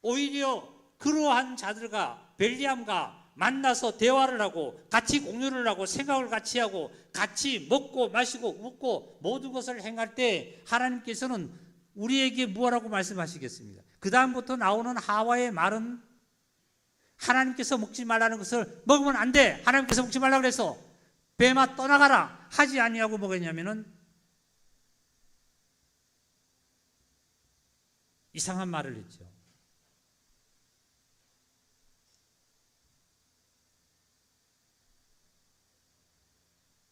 S1: 오히려 그러한 자들과 벨리암과 만나서 대화를 하고 같이 공유를 하고 생각을 같이 하고 같이 먹고 마시고 웃고 모든 것을 행할 때 하나님께서는 우리에게 무엇라고 말씀하시겠습니까? 그 다음부터 나오는 하와의 말은 하나님께서 먹지 말라는 것을 먹으면 안 돼, 하나님께서 먹지 말라고 그래서 뱀아 떠나가라 하지 아니하고 뭐겠냐면은 이상한 말을 했죠.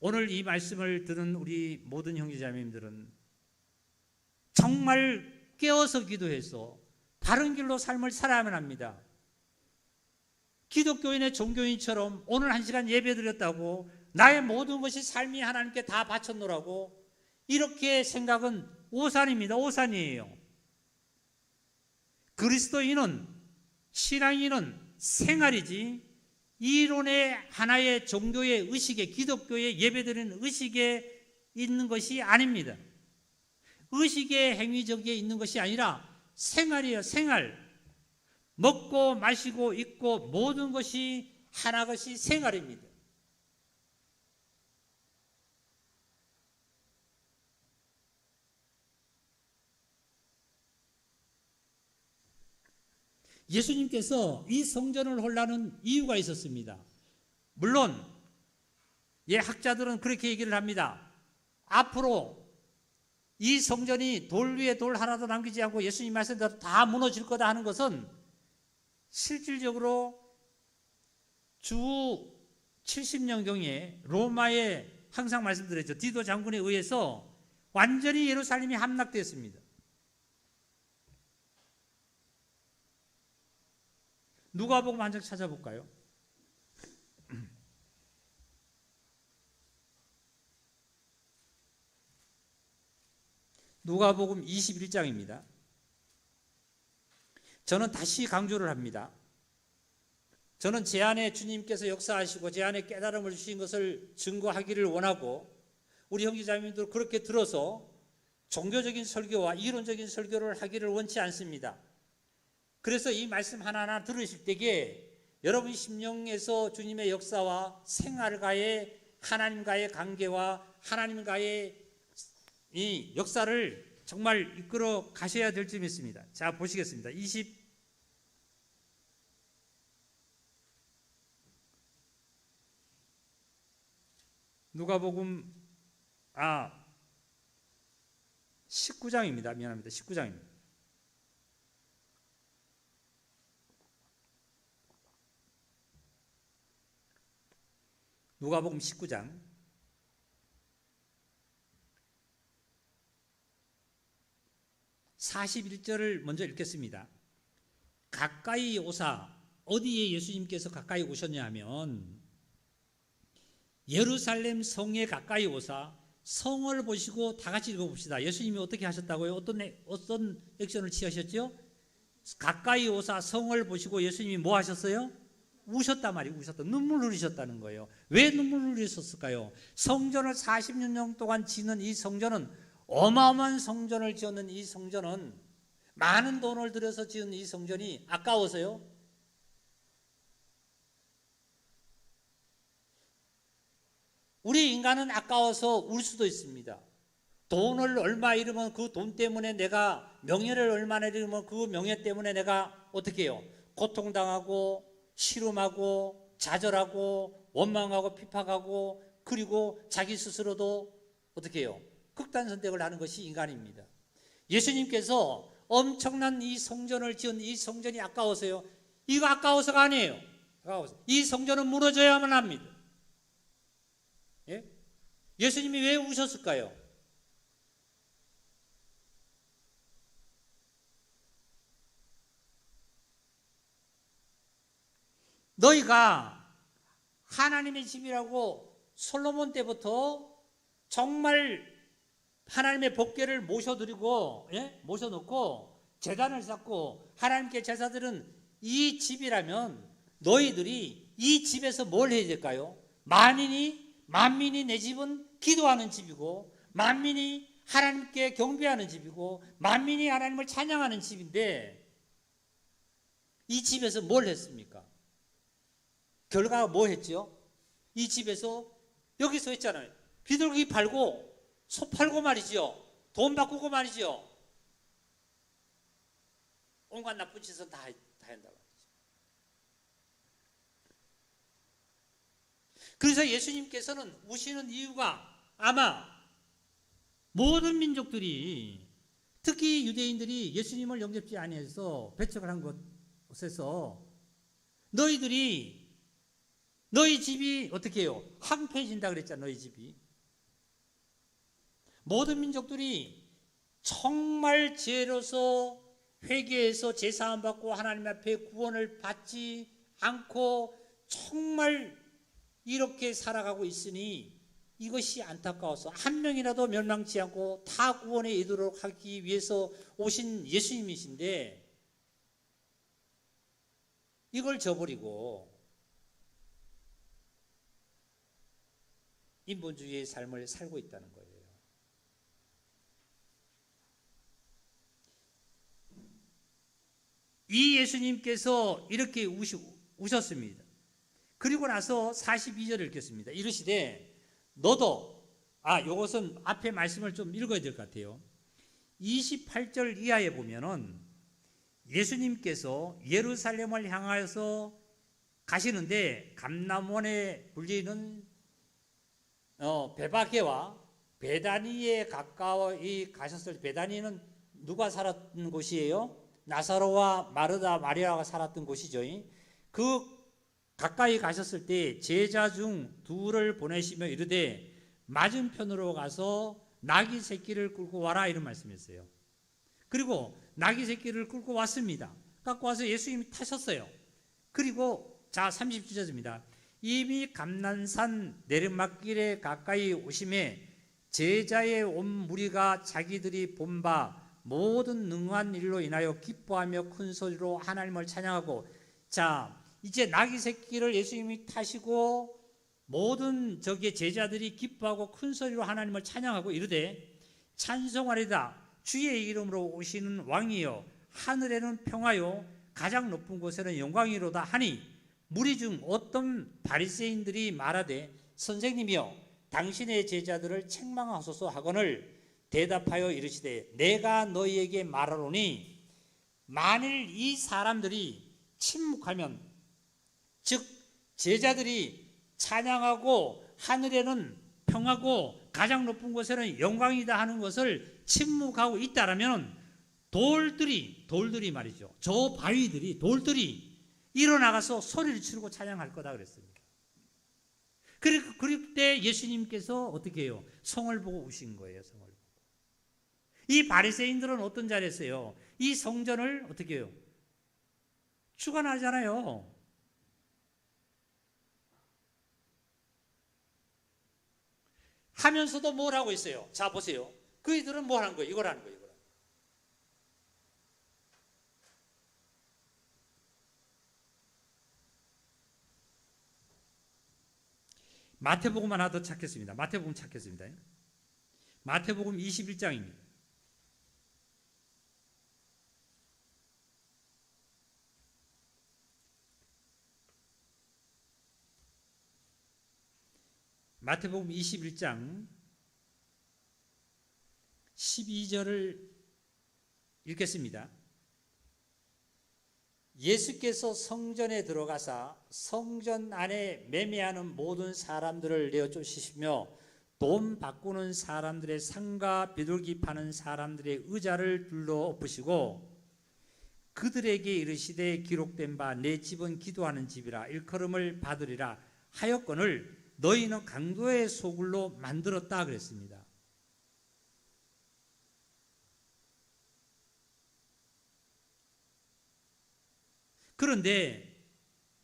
S1: 오늘 이 말씀을 들은 우리 모든 형제자매님들은 정말 깨어서 기도해서 바른 길로 삶을 살아야만 합니다. 기독교인의 종교인처럼 오늘 1시간 예배 드렸다고 나의 모든 것이 삶이 하나님께 다 바쳤노라고 이렇게 생각은 오산입니다. 오산이에요. 그리스도인은, 신앙인은 생활이지 이론의 하나의 종교의 의식에, 기독교의 예배드리는 의식에 있는 것이 아닙니다. 의식의 행위적에 있는 것이 아니라 생활이에요. 생활. 먹고 마시고 입고 모든 것이 하나 것이 생활입니다. 예수님께서 이 성전을 홀라는 이유가 있었습니다. 물론 학자들은 그렇게 얘기를 합니다. 앞으로 이 성전이 돌 위에 돌 하나도 남기지 않고 예수님 말씀대로 다 무너질 거다 하는 것은 실질적으로 주 70년경에 로마에 항상 말씀드렸죠. 디도 장군에 의해서 완전히 예루살렘이 함락되었습니다. 누가복음 한 장 찾아볼까요? 누가복음 21장입니다. 저는 다시 강조를 합니다. 저는 제 안에 주님께서 역사하시고 제 안에 깨달음을 주신 것을 증거하기를 원하고 우리 형제자매님들 그렇게 들어서 종교적인 설교와 이론적인 설교를 하기를 원치 않습니다. 그래서 이 말씀 하나하나 들으실 때에 여러분 심령에서 주님의 역사와 생활과의 하나님과의 관계와 하나님과의 이 역사를 정말 이끌어 가셔야 될 줄 믿습니다. 자, 보시겠습니다. 누가복음 19장입니다. 미안합니다. 19장입니다. 누가복음 19장 41절을 먼저 읽겠습니다. 가까이 오사, 어디에 예수님께서 가까이 오셨냐 하면 예루살렘 성에 가까이 오사 성을 보시고 다 같이 읽어봅시다. 예수님이 어떻게 하셨다고요? 어떤 액션을 취하셨죠? 가까이 오사 성을 보시고 예수님이 뭐 하셨어요? 우셨단 말이에요. 우셨다. 눈물 흘리셨다는 거예요. 왜 눈물 흘리셨을까요? 성전을 40년 동안 지는 이 성전은, 어마어마한 성전을 지었는 이 성전은, 많은 돈을 들여서 지은 이 성전이 아까워서요? 우리 인간은 아까워서 울 수도 있습니다. 돈을 얼마 잃으면 그 돈 때문에 내가, 명예를 얼마나 잃으면 그 명예 때문에 내가 어떻게 해요? 고통당하고 시름하고 좌절하고 원망하고 핍박하고, 그리고 자기 스스로도 어떻게 해요? 극단 선택을 하는 것이 인간입니다. 예수님께서 엄청난 이 성전을 지은 이 성전이 아까워서요? 이거 아까워서가 아니에요. 아까워서. 이 성전은 무너져야만 합니다. 예? 예수님이 왜 우셨을까요? 너희가 하나님의 집이라고 솔로몬 때부터 정말 하나님의 법궤를 모셔드리고, 예? 모셔놓고 제단을 쌓고 하나님께 제사드린 이 집이라면 너희들이 이 집에서 뭘 해야 될까요? 만민이 내 집은 기도하는 집이고, 만민이 하나님께 경배하는 집이고, 만민이 하나님을 찬양하는 집인데, 이 집에서 뭘 했습니까? 결과가 뭐 했죠? 이 집에서, 여기서 했잖아요. 비둘기 팔고 소 팔고 말이죠. 돈 바꾸고 말이죠. 온갖 나쁜 짓은 다 한다 말이죠. 그래서 예수님께서는 우시는 이유가, 아마 모든 민족들이, 특히 유대인들이 예수님을 영접지 아니해서 배척을 한 곳에서 너희 집이 어떻게 해요? 황폐해진다 그랬잖아. 너희 집이. 모든 민족들이 정말 죄로서 회개해서 제사함 받고 하나님 앞에 구원을 받지 않고 정말 이렇게 살아가고 있으니, 이것이 안타까워서 한 명이라도 멸망치 않고 다 구원에 이르도록 하기 위해서 오신 예수님이신데, 이걸 저버리고 인본주의의 삶을 살고 있다는 거예요. 이 예수님께서 이렇게 우셨습니다. 그리고 나서 42절을 읽겠습니다. 이르시되 너도, 요것은 앞에 말씀을 좀 읽어야 될 것 같아요. 28절 이하에 보면은 예수님께서 예루살렘을 향하여서 가시는데, 감람원에 불리는 베바게와 베다니에 가까이 가셨을 때, 베다니는 누가 살았던 곳이에요? 나사로와 마르다 마리아가 살았던 곳이죠. 그 가까이 가셨을 때 제자 중 둘을 보내시며 이르되 맞은편으로 가서 나귀 새끼를 끌고 와라, 이런 말씀이었어요. 그리고 나귀 새끼를 끌고 왔습니다. 갖고 와서 예수님이 타셨어요. 그리고 자 30절입니다. 이미 감난산 내리막길에 가까이 오심에 제자의 온 무리가 자기들이 본 바 모든 능한 일로 인하여 기뻐하며 큰 소리로 하나님을 찬양하고, 자 이제 나귀 새끼를 예수님이 타시고 모든 제자들이 기뻐하고 큰 소리로 하나님을 찬양하고 이르되 찬송하리다 주의 이름으로 오시는 왕이여, 하늘에는 평화요 가장 높은 곳에는 영광이로다 하니, 무리 중 어떤 바리새인들이 말하되 선생님이여 당신의 제자들을 책망하소서 하거늘 대답하여 이르시되 내가 너희에게 말하노니, 만일 이 사람들이 침묵하면, 즉 제자들이 찬양하고 하늘에는 평화고 가장 높은 곳에는 영광이다 하는 것을 침묵하고 있다라면 돌들이 말이죠. 저 바위들이, 돌들이 일어나가서 소리를 치르고 찬양할 거다 그랬습니다. 그럴 때 예수님께서 어떻게 해요? 성을 보고 우신 거예요. 성을 보고. 이 바리새인들은 어떤 자리였어요? 이 성전을 어떻게 해요? 주관하잖아요. 하면서도 뭘 하고 있어요? 자, 보세요. 그이들은 뭘 하는 거예요? 이걸 하는 거예요. 마태복음 하나 더 찾겠습니다. 마태복음 찾겠습니다. 마태복음 21장입니다. 마태복음 21장 12절을 읽겠습니다. 예수께서 성전에 들어가사 성전 안에 매매하는 모든 사람들을 내어 쫓으시며 돈 바꾸는 사람들의 상가 비둘기 파는 사람들의 의자를 둘러 엎으시고 그들에게 이르시되 기록된 바 내 집은 기도하는 집이라 일컬음을 받으리라 하였거늘 너희는 강도의 소굴로 만들었다 그랬습니다. 그런데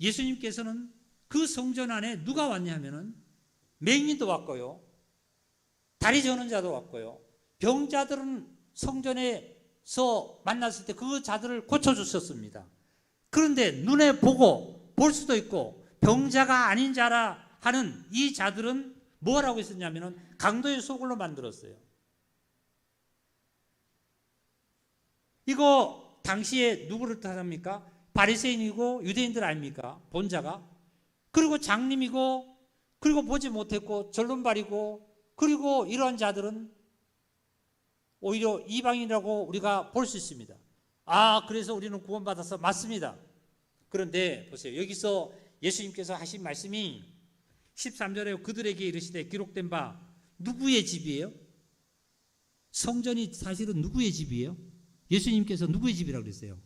S1: 예수님께서는 그 성전 안에 누가 왔냐 하면은 맹인도 왔고요. 다리 저는 자도 왔고요. 병자들은 성전에서 만났을 때 그 자들을 고쳐주셨습니다. 그런데 눈에 보고 볼 수도 있고 병자가 아닌 자라 하는 이 자들은 뭘 하고 있었냐면은 강도의 소굴로 만들었어요. 이거 당시에 누구를 탓합니까? 바리새인이고 유대인들 아닙니까? 본자가. 그리고 장님이고 그리고 보지 못했고 절름발이고 그리고 이러한 자들은 오히려 이방인이라고 우리가 볼 수 있습니다. 아, 그래서 우리는 구원받아서 맞습니다. 그런데 보세요. 여기서 예수님께서 하신 말씀이 13절에 그들에게 이르시되 기록된 바 누구의 집이에요? 성전이 사실은 누구의 집이에요? 예수님께서 누구의 집이라고 그랬어요?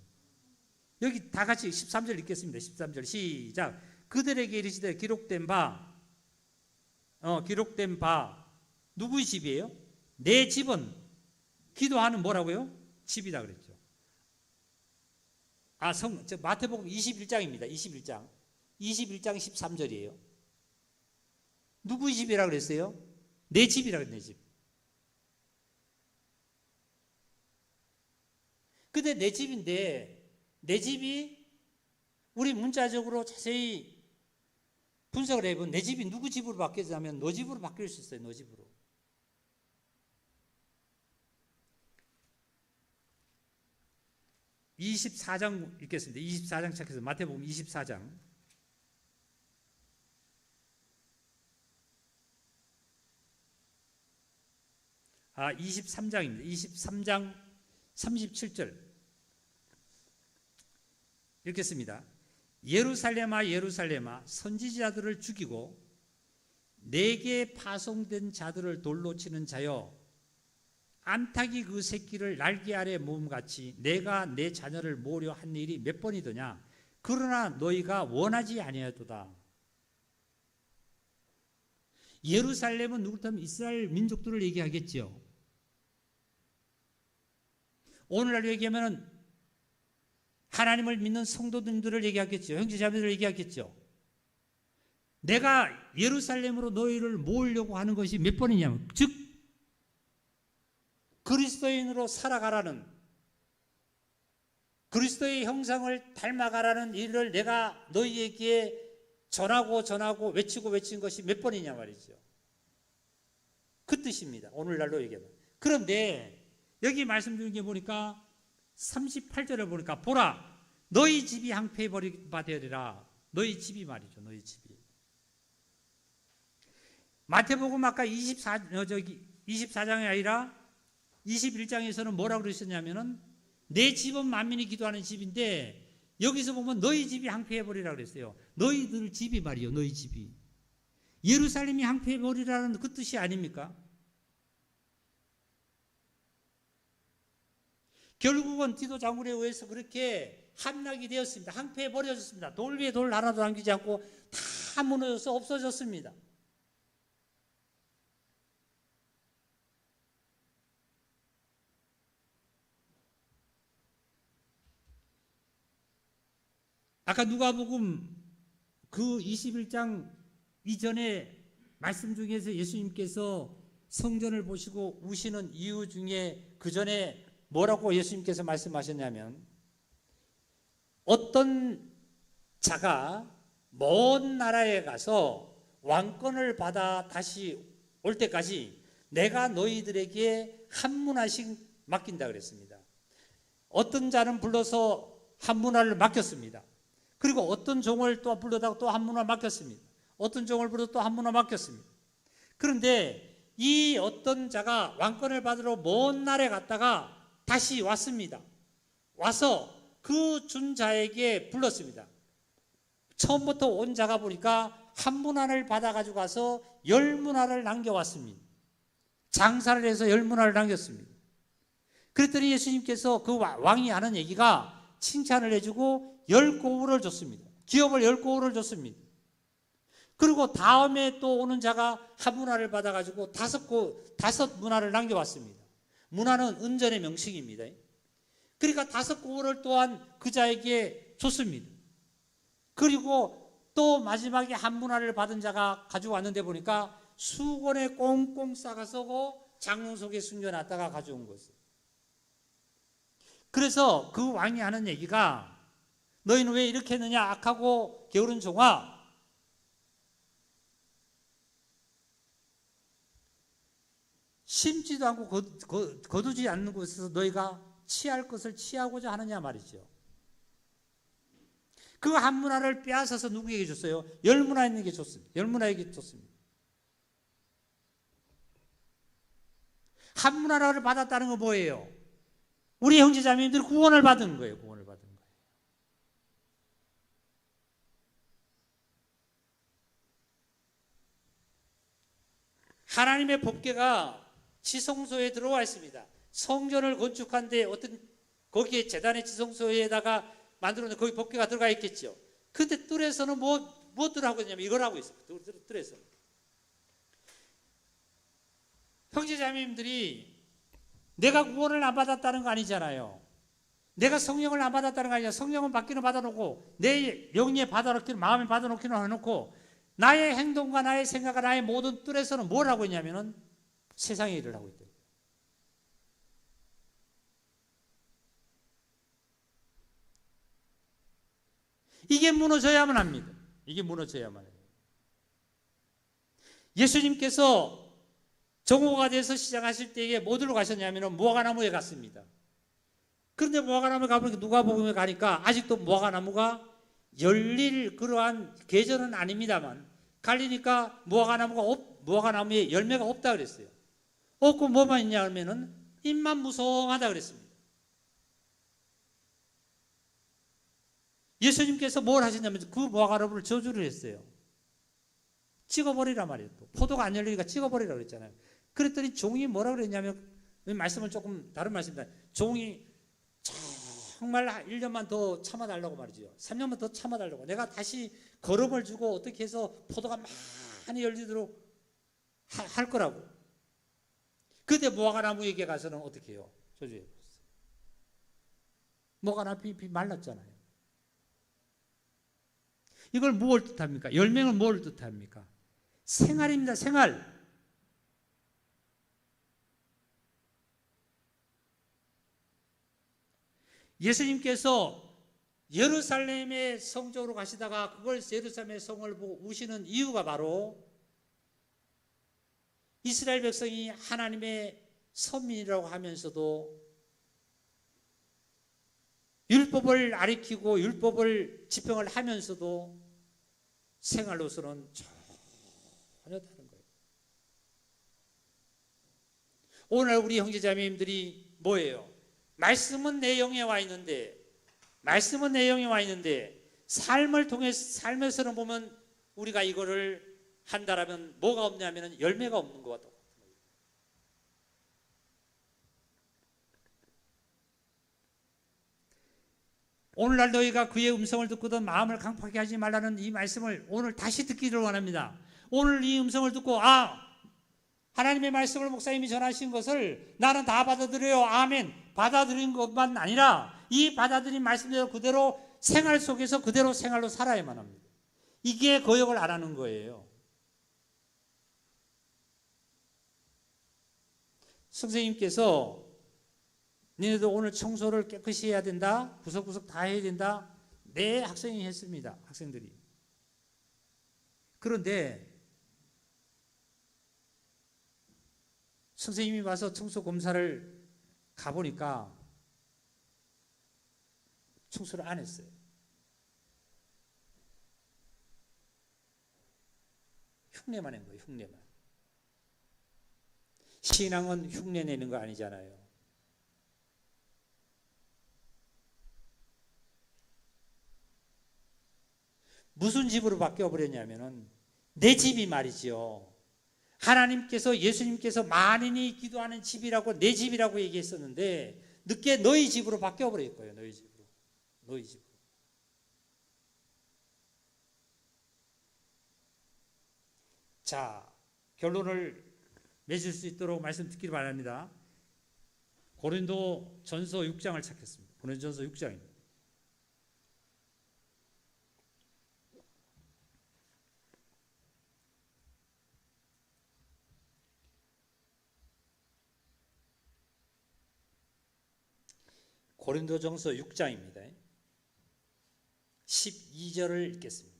S1: 여기 다 같이 13절 읽겠습니다. 13절 시작. 그들에게 이르시되 기록된 바 누구의 집이에요? 내 집은 기도하는 뭐라고요? 집이다 그랬죠. 마태복음 21장입니다. 21장 13절이에요. 누구의 집이라고 그랬어요? 내 집이라고 그랬어요. 내 집. 근데 내 집인데 내 집이 우리 문자적으로 자세히 분석을 해보면 내 집이 누구 집으로 바뀌었냐면 너 집으로 바뀔 수 있어요. 너 집으로. (24장) 읽겠습니다. 24장 찾겠습니다. 마태복음 24장 23장입니다. 23장 37절 읽겠습니다. 예루살렘아 예루살렘아 선지자들을 죽이고 내게 파송된 자들을 돌로 치는 자여 암탉이 그 새끼를 날개 아래 모음같이 내가 내 자녀를 모으려 한 일이 몇 번이더냐. 그러나 너희가 원하지 아니하도다. 예루살렘은 누구든 이스라엘 민족들을 얘기하겠죠. 오늘날 얘기하면 하나님을 믿는 성도들을 얘기하겠죠. 형제자매들을 얘기하겠죠. 내가 예루살렘으로 너희를 모으려고 하는 것이 몇 번이냐면 즉 그리스도인으로 살아가라는 그리스도의 형상을 닮아가라는 일을 내가 너희에게 전하고 외친 것이 몇 번이냐 말이죠. 그 뜻입니다. 오늘날로 얘기하면. 그런데 여기 말씀드린 게 보니까 38절에 보니까 보라 너희 집이 항폐받으리라. 너희 집이 말이죠. 너희 집이. 마태복음 아까 24장이 아니라 21장에서는 뭐라고 그러셨냐면은 내 집은 만민이 기도하는 집인데 여기서 보면 너희 집이 항폐해버리라 그랬어요. 너희들 집이 말이요. 너희 집이. 예루살렘이 항폐해버리라는 그 뜻이 아닙니까? 결국은 디도 장군에 의해서 그렇게 함락이 되었습니다. 항폐해버려졌습니다. 돌 위에 돌 하나도 남기지 않고 다 무너져서 없어졌습니다. 아까 누가복음 그 21장 이전에 말씀 중에서 예수님께서 성전을 보시고 우시는 이유 중에 그 전에 뭐라고 예수님께서 말씀하셨냐면, 어떤 자가 먼 나라에 가서 왕권을 받아 다시 올 때까지 내가 너희들에게 한 문화씩 맡긴다 그랬습니다. 어떤 자는 불러서 한 문화를 맡겼습니다. 그리고 어떤 종을 또 불러다가 또 한 문화 맡겼습니다. 어떤 종을 불러 또 한 문화 맡겼습니다. 그런데 이 어떤 자가 왕권을 받으러 먼 나라에 갔다가 다시 왔습니다. 와서 그 준 자에게 불렀습니다. 처음부터 온 자가 보니까 한 문화를 받아가지고 가서 10문화를 남겨왔습니다. 장사를 해서 10문화를 남겼습니다. 그랬더니 예수님께서 그 왕이 하는 얘기가 칭찬을 해주고 10고울을 줬습니다. 기업을 10고울을 줬습니다. 그리고 다음에 또 오는 자가 한 문화를 받아가지고 5문화를 남겨왔습니다. 문화는 은전의 명칭입니다. 그러니까 5고울을 또한 그 자에게 줬습니다. 그리고 또 마지막에 한 문화를 받은 자가 가지고 왔는데 보니까 수건에 꽁꽁 싸가서 장롱 속에 숨겨놨다가 가져온 것이에요. 그래서 그 왕이 하는 얘기가, 너희는 왜 이렇게 했느냐 악하고 게으른 종아, 심지도 않고 거두지 않는 곳에서 너희가 취할 것을 취하고자 하느냐 말이죠. 그 한 문화를 빼앗아서 누구에게 줬어요? 10문화에게 줬습니다. 10문화에게 줬습니다. 한 문화를 받았다는 건 뭐예요? 우리 형제자매님들이 구원을 받은 거예요. 구원을 받은 거예요. 하나님의 법궤가 지성소에 들어와 있습니다. 성전을 건축한데 거기에 제단의 지성소에다가 만들어놓은 거기 법궤가 들어가 있겠죠. 근데 뜰에서는 무엇들을 하고 있냐면 이걸 하고 있어요. 뜰에서는. 형제자매님들이 내가 구원을 안 받았다는 거 아니잖아요. 내가 성령을 안 받았다는 거 아니잖아요. 성령은 받기는 받아놓고 내 영에 받아놓기는, 마음에 받아놓기는 해놓고 나의 행동과 나의 생각과 나의 모든 뜰에서는 뭘 하고 있냐면은 세상의 일을 하고 있대요. 이게 무너져야만 합니다. 이게 무너져야만 해요. 예수님께서 정오가 돼서 시작하실 때에 어디로 가셨냐면 무화과나무에 갔습니다. 그런데 무화과나무에 가보니까 누가복음에 가니까 아직도 무화과나무가 열릴 그러한 계절은 아닙니다만 갈리니까 무화과나무에 열매가 없다 그랬어요. 없고 뭐만 있냐 하면은 잎만 무성하다 그랬습니다. 예수님께서 뭘 하셨냐면 그 무화과나무를 저주를 했어요. 찍어버리란 말이에요. 또 포도가 안 열리니까 찍어버리라고 그랬잖아요. 그랬더니 종이 뭐라고 그랬냐면, 말씀은 조금 다른 말씀입니다. 종이 정말 1년만 더 참아달라고 말이죠. 3년만 더 참아달라고. 내가 다시 걸음을 주고 어떻게 해서 포도가 많이 열리도록 할 거라고. 그때 무화과나무에게 가서는 어떻게 해요? 저주해 버렸어요. 무화과나무 말랐잖아요. 이걸 무엇을 뜻합니까? 열매는 뭘 뜻합니까? 생활입니다. 생활. 예수님께서 예루살렘의 성적으로 가시다가 그걸 예루살렘의 성을 보고 우시는 이유가 바로 이스라엘 백성이 하나님의 선민이라고 하면서도 율법을 가리키고 율법을 집행을 하면서도 생활로서는 전혀 다른 거예요. 오늘 우리 형제자매님들이 뭐예요? 말씀은 내 영에 와 있는데, 삶을 통해서, 삶에서는 보면 우리가 이거를 한다라면 뭐가 없냐면 열매가 없는 것 같아요. 오늘날 너희가 그의 음성을 듣고도 마음을 강팍하게 하지 말라는 이 말씀을 오늘 다시 듣기를 원합니다. 오늘 이 음성을 듣고 하나님의 말씀을 목사님이 전하신 것을 나는 다 받아들여요. 아멘. 받아들인 것만 아니라 이 받아들인 말씀대로 그대로 생활 속에서 그대로 생활로 살아야만 합니다. 이게 거역을 안 하는 거예요. 선생님께서 너희도 오늘 청소를 깨끗이 해야 된다. 구석구석 다 해야 된다. 네, 학생이 했습니다. 학생들이. 그런데 선생님이 와서 청소 검사를 가보니까 청소를 안 했어요. 흉내만 낸 거예요. 흉내만. 신앙은 흉내 내는 거 아니잖아요. 무슨 집으로 바뀌어버렸냐면은 내 집이 말이죠. 하나님께서 예수님께서 만인이 기도하는 집이라고 내 집이라고 얘기했었는데 늦게 너희 집으로 바뀌어버릴 거예요. 너희 집으로. 너희 집으로. 자, 결론을 맺을 수 있도록 말씀 듣기를 바랍니다. 고린도 전서 6장을 찾겠습니다. 고린도 전서 6장입니다. 고린도전서 6장입니다. 12절을 읽겠습니다.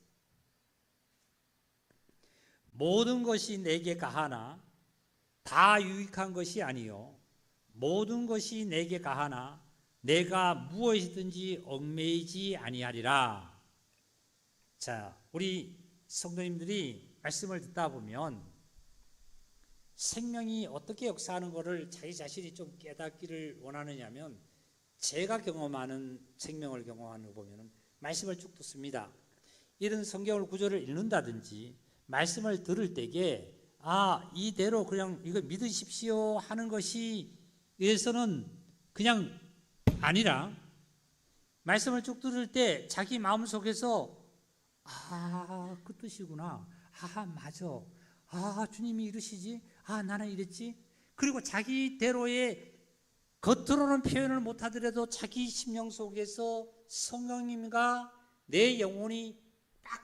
S1: 모든 것이 내게 가하나 다 유익한 것이 아니요 모든 것이 내게 가하나 내가 무엇이든지 얽매이지 아니하리라. 자, 우리 성도님들이 말씀을 듣다 보면 생명이 어떻게 역사하는 것을 자기 자신이 좀 깨닫기를 원하느냐면 제가 경험하는 생명을 경험하는 거 보면 말씀을 쭉 듣습니다. 이런 성경을 구절을 읽는다든지 말씀을 들을 때에 이대로 그냥 이거 믿으십시오 하는 것이 위해서는 그냥 아니라 말씀을 쭉 들을 때 자기 마음속에서 그 뜻이구나. 맞아. 주님이 이러시지. 나는 이랬지. 그리고 자기대로의 겉으로는 표현을 못하더라도 자기 심령 속에서 성령님과 내 영혼이 딱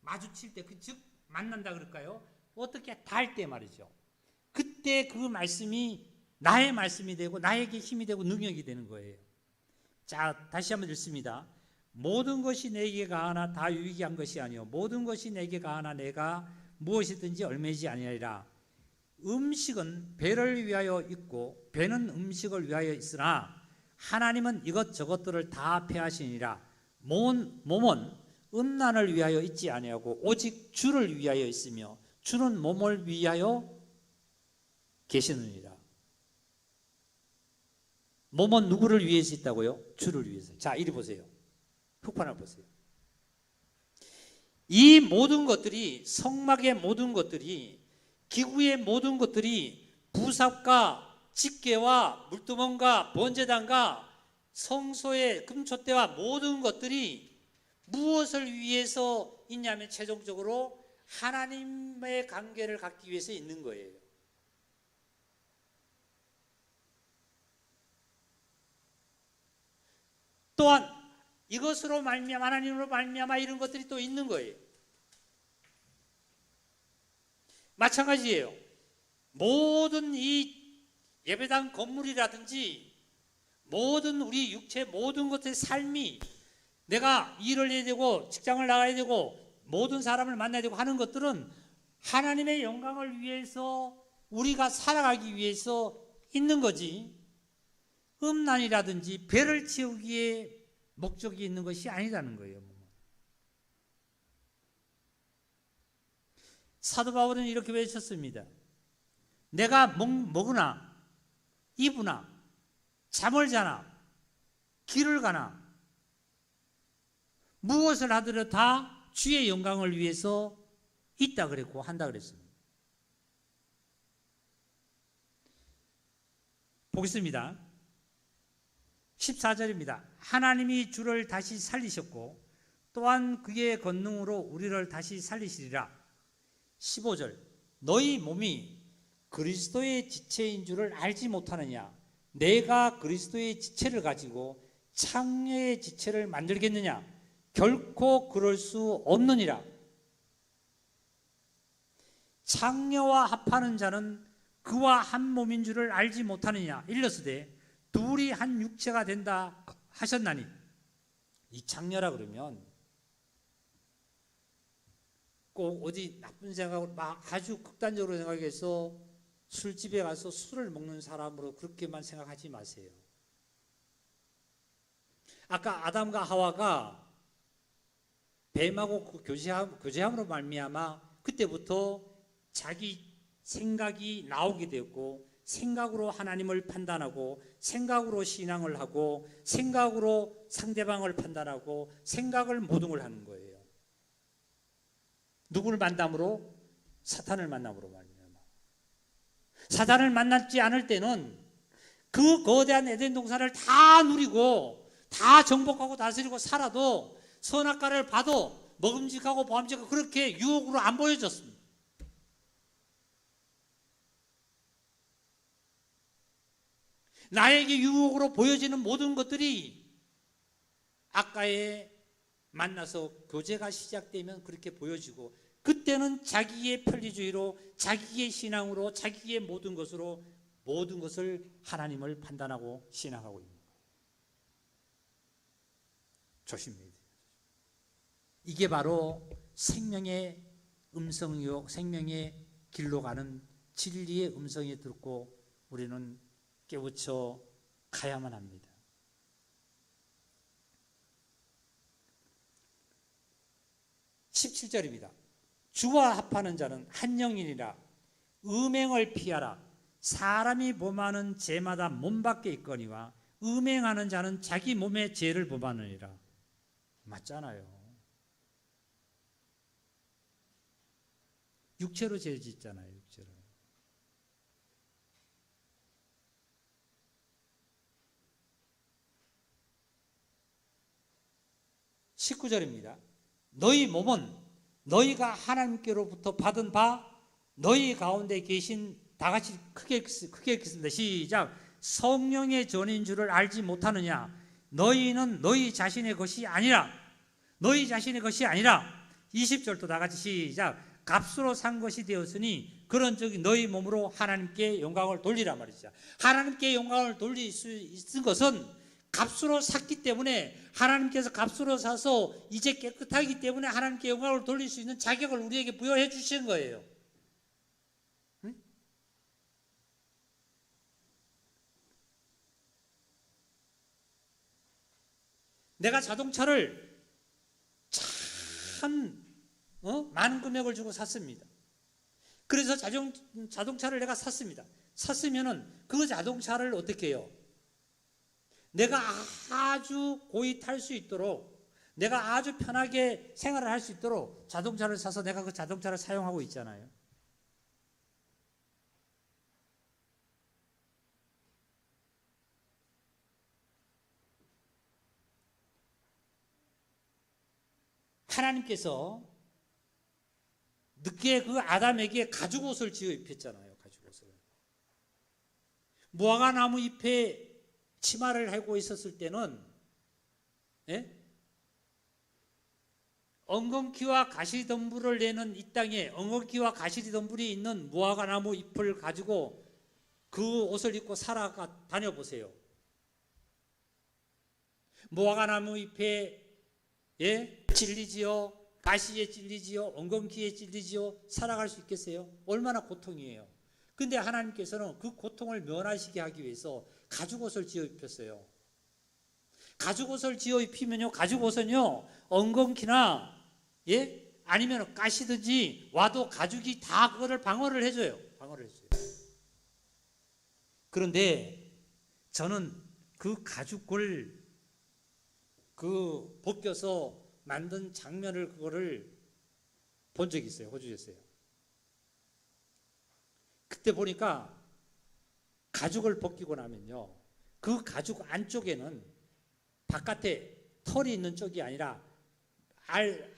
S1: 마주칠 때, 즉 만난다 그럴까요? 어떻게 닿을 때 말이죠. 그때 그 말씀이 나의 말씀이 되고 나에게 힘이 되고 능력이 되는 거예요. 자, 다시 한번 읽습니다. 모든 것이 내게 가하나 다 유익한 것이 아니요 모든 것이 내게 가하나 내가 무엇이든지 얽매이지 아니하리라. 음식은 배를 위하여 있고 배는 음식을 위하여 있으나 하나님은 이것저것들을 다 폐하시니라. 몸은 음란을 위하여 있지 아니하고 오직 주를 위하여 있으며 주는 몸을 위하여 계시느니라. 몸은 누구를 위해서 있다고요? 주를 위해서. 자, 이리 보세요. 흑판을 보세요. 이 모든 것들이, 성막의 모든 것들이, 기구의 모든 것들이 부삽과 집게와 물두멍과 번제단과 성소의 금촛대와 모든 것들이 무엇을 위해서 있냐면 최종적으로 하나님의 관계를 갖기 위해서 있는 거예요. 또한 이것으로 말미암아 하나님으로 말미암아 이런 것들이 또 있는 거예요. 마찬가지예요. 모든 이 예배당 건물이라든지 모든 우리 육체 모든 것의 삶이 내가 일을 해야 되고 직장을 나가야 되고 모든 사람을 만나야 되고 하는 것들은 하나님의 영광을 위해서 우리가 살아가기 위해서 있는 거지 음란이라든지 배를 채우기에 목적이 있는 것이 아니라는 거예요. 사도 바울은 이렇게 외쳤습니다. 내가 먹으나 입으나 잠을 자나 길을 가나 무엇을 하더라도 다 주의 영광을 위해서 있다 그랬고 한다 그랬습니다. 보겠습니다. 14절입니다. 하나님이 주를 다시 살리셨고 또한 그의 권능으로 우리를 다시 살리시리라. 15절 너희 몸이 그리스도의 지체인 줄을 알지 못하느냐. 내가 그리스도의 지체를 가지고 창녀의 지체를 만들겠느냐? 결코 그럴 수 없느니라. 창녀와 합하는 자는 그와 한 몸인 줄을 알지 못하느냐? 일러스되 둘이 한 육체가 된다 하셨나니. 이 창녀라 그러면 꼭 어디 나쁜 생각을 막 아주 극단적으로 생각해서 술집에 가서 술을 먹는 사람으로 그렇게만 생각하지 마세요. 아까 아담과 하와가 뱀하고 그 교제함으로 말미암아 그때부터 자기 생각이 나오게 되었고, 생각으로 하나님을 판단하고, 생각으로 신앙을 하고, 생각으로 상대방을 판단하고, 생각을 모둠을 하는 거예요. 누구를 만남으로? 사탄을 만남으로 말미암아. 사탄을 만나지 않을 때는 그 거대한 에덴 동산을 다 누리고 다 정복하고 다스리고 살아도 선악과를 봐도 먹음직하고 보암직하고 그렇게 유혹으로 안 보여졌습니다. 나에게 유혹으로 보여지는 모든 것들이 아까에 만나서 교제가 시작되면 그렇게 보여지고, 그때는 자기의 편리주의로, 자기의 신앙으로, 자기의 모든 것으로 모든 것을 하나님을 판단하고 신앙하고 있는 거예요. 조심해야 돼요. 이게 바로 생명의 음성이요, 생명의 길로 가는 진리의 음성이 듣고 우리는 깨우쳐 가야만 합니다. 17절입니다. 주와 합하는 자는 한 영이니라. 음행을 피하라. 사람이 범하는 죄마다 몸 밖에 있거니와 음행하는 자는 자기 몸의 죄를 범하느니라. 맞잖아요. 육체로 죄 짓잖아요. 육체로. (19절입니다) 너희 몸은 너희가 하나님께로부터 받은 바 너희 가운데 계신, 다 같이 크게 읽겠습니다. 시작. 성령의 전인 줄을 알지 못하느냐? 너희는 너희 자신의 것이 아니라, 너희 자신의 것이 아니라. 20절도 다 같이 시작. 값으로 산 것이 되었으니 그런 적이 너희 몸으로 하나님께 영광을 돌리라 말이죠. 하나님께 영광을 돌릴 수 있는 것은 값으로 샀기 때문에, 하나님께서 값으로 사서 이제 깨끗하기 때문에 하나님께 영광을 돌릴 수 있는 자격을 우리에게 부여해 주신 거예요. 응? 내가 자동차를 참 많은 금액을 주고 샀습니다. 그래서 자동차를 내가 샀습니다. 샀으면은 그 자동차를 어떻게 해요? 내가 아주 고이 탈 수 있도록, 내가 아주 편하게 생활을 할 수 있도록 자동차를 사서 내가 그 자동차를 사용하고 있잖아요. 하나님께서 늦게 그 아담에게 가죽옷을 지어 입혔잖아요. 가죽옷을. 무화과 나무 잎에 치마를 하고 있었을 때는, 엉겅퀴와 가시덤불을 내는 이 땅에 엉겅퀴와 가시덤불이 있는 무화과 나무 잎을 가지고 그 옷을 입고 살아가 다녀보세요. 무화과 나무 잎에 찔리지요, 가시에 찔리지요, 엉겅퀴에 찔리지요, 살아갈 수 있겠어요? 얼마나 고통이에요. 근데 하나님께서는 그 고통을 면하시게 하기 위해서 가죽옷을 지어 입혔어요. 가죽옷을 지어 입히면요, 가죽옷은요, 엉겅퀴나 아니면 가시든지 와도 가죽이 다 그거를 방어를 해줘요. 방어를 해줘요. 그런데 저는 그 가죽을 벗겨서 만든 장면을, 그거를 본 적이 있어요. 호주에서요. 그때 보니까 가죽을 벗기고 나면요, 그 가죽 안쪽에는 바깥에 털이 있는 쪽이 아니라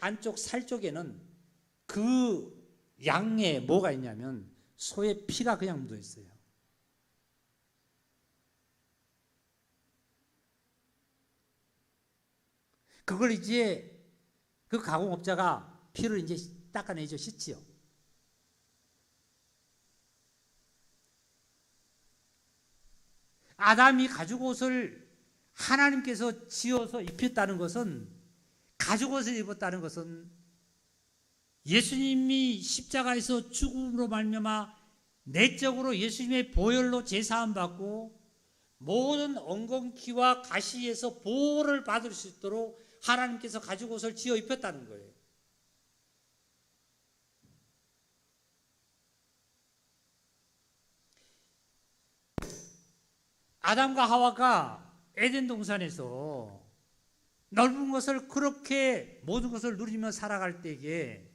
S1: 안쪽 살 쪽에는 그 양에 뭐가 있냐면 소의 피가 그냥 묻어 있어요. 그걸 이제 그 가공업자가 피를 이제 닦아내죠. 씻지요. 아담이 가죽옷을 하나님께서 지어서 입혔다는 것은, 가죽옷을 입었다는 것은 예수님이 십자가에서 죽음으로 말미암아 내적으로 예수님의 보혈로 제사함 받고 모든 엉겅퀴와 가시에서 보호를 받을 수 있도록 하나님께서 가죽옷을 지어 입혔다는 거예요. 아담과 하와가 에덴 동산에서 넓은 것을 그렇게 모든 것을 누리며 살아갈 때에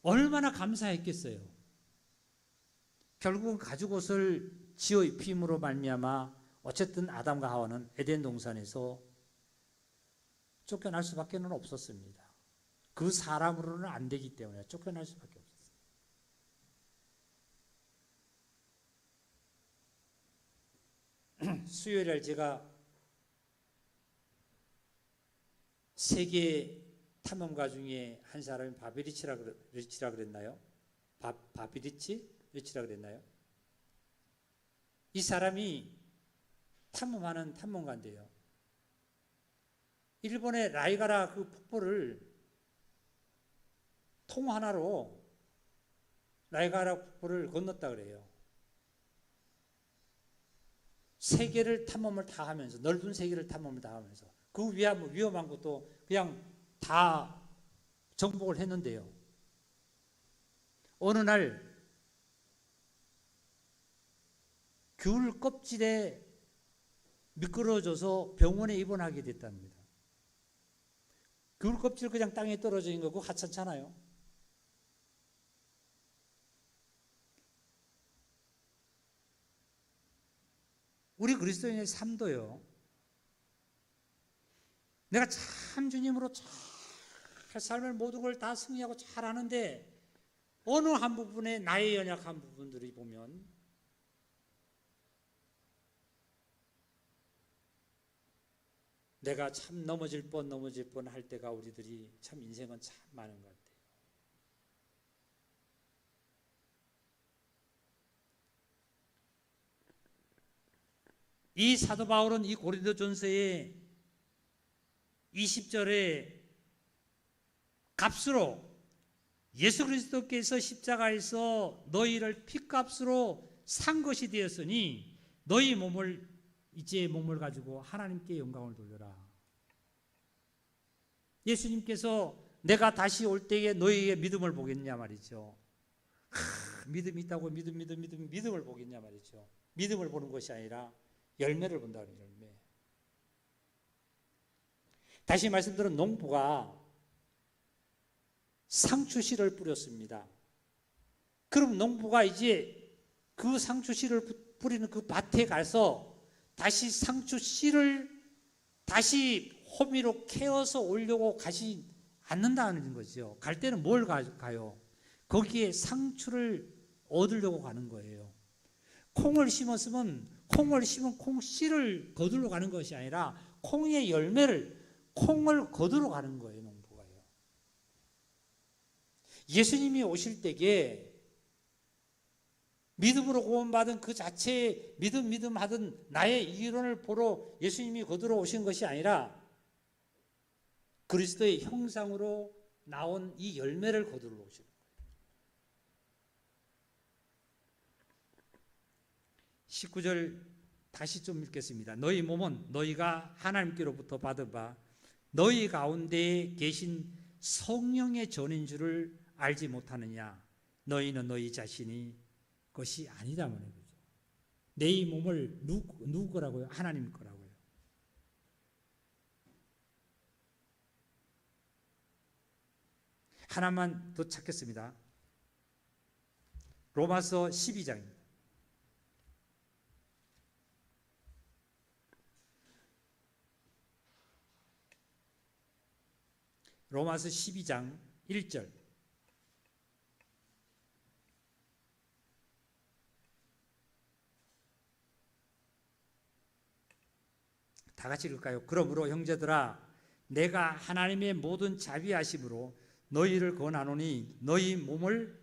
S1: 얼마나 감사했겠어요. 결국은 가죽옷을 지어 입힘으로 말미암아 어쨌든 아담과 하와는 에덴 동산에서 쫓겨날 수밖에 없었습니다. 그 사람으로는 안 되기 때문에 쫓겨날 수밖에 없었어요. 수요일날 제가 세계 탐험가 중에 한 사람이 바비리치라 그랬나요? 바비리치라 그랬나요? 이 사람이 탐험하는 탐험가인데요. 일본의 라이가라 그 폭포를 통 하나로 라이가라 폭포를 건넜다 그래요. 세계를 탐험을 다 하면서, 넓은 세계를 탐험을 다 하면서 그 위험한 것도 그냥 다 정복을 했는데요. 어느 날 귤 껍질에 미끄러져서 병원에 입원하게 됐답니다. 귤 껍질 그냥 땅에 떨어져 있는 거 그거 하찮잖아요. 우리 그리스도인의 삶도요. 내가 참 주님으로 잘 삶을 모든 걸 다 승리하고 잘하는데 어느 한 부분에 나의 연약한 부분들이 보면 내가 참 넘어질 뻔 할 때가 우리들이 참 인생은 참 많은 것 같아요. 이 사도 바울은 이 고린도전서의 20절에 값으로 예수 그리스도께서 십자가에서 너희를 핏값으로 산 것이 되었으니 너희 몸을 가지고 하나님께 영광을 돌려라. 예수님께서 내가 다시 올 때에 너희의 믿음을 보겠냐 말이죠. 믿음이 있다고 믿음을 보겠냐 말이죠. 믿음을 보는 것이 아니라 열매를 본다는 열매. 다시 말씀드린 농부가 상추 씨를 뿌렸습니다. 그럼 농부가 이제 그 상추 씨를 뿌리는 그 밭에 가서 다시 상추 씨를 다시 호미로 캐어서 오려고 가지 않는다는 거죠. 갈 때는 뭘 가요? 거기에 상추를 얻으려고 가는 거예요. 콩을 심었으면 콩을 심은 콩 씨를 거두러 가는 것이 아니라 콩의 열매를, 콩을 거두러 가는 거예요, 농부가요. 예수님이 오실 때에 믿음으로 구원받은 그 자체의 믿음 하던 나의 이론을 보러 예수님이 거두러 오신 것이 아니라 그리스도의 형상으로 나온 이 열매를 거두러 오시는 거예요. 19절 다시 좀 읽겠습니다. 너희 몸은 너희가 하나님께로부터 받은 바 너희 가운데 계신 성령의 전인 줄을 알지 못하느냐. 너희는 너희 자신이 것이 아니다 말이죠. 내 몸을 누구 거라고요? 하나님 거라고요. 하나만 더 찾겠습니다. 로마서 12장입니다. 로마서 12장 1절. 다 같이 읽을까요? 그러므로 형제들아 내가 하나님의 모든 자비하심으로 너희를 권하노니 너희 몸을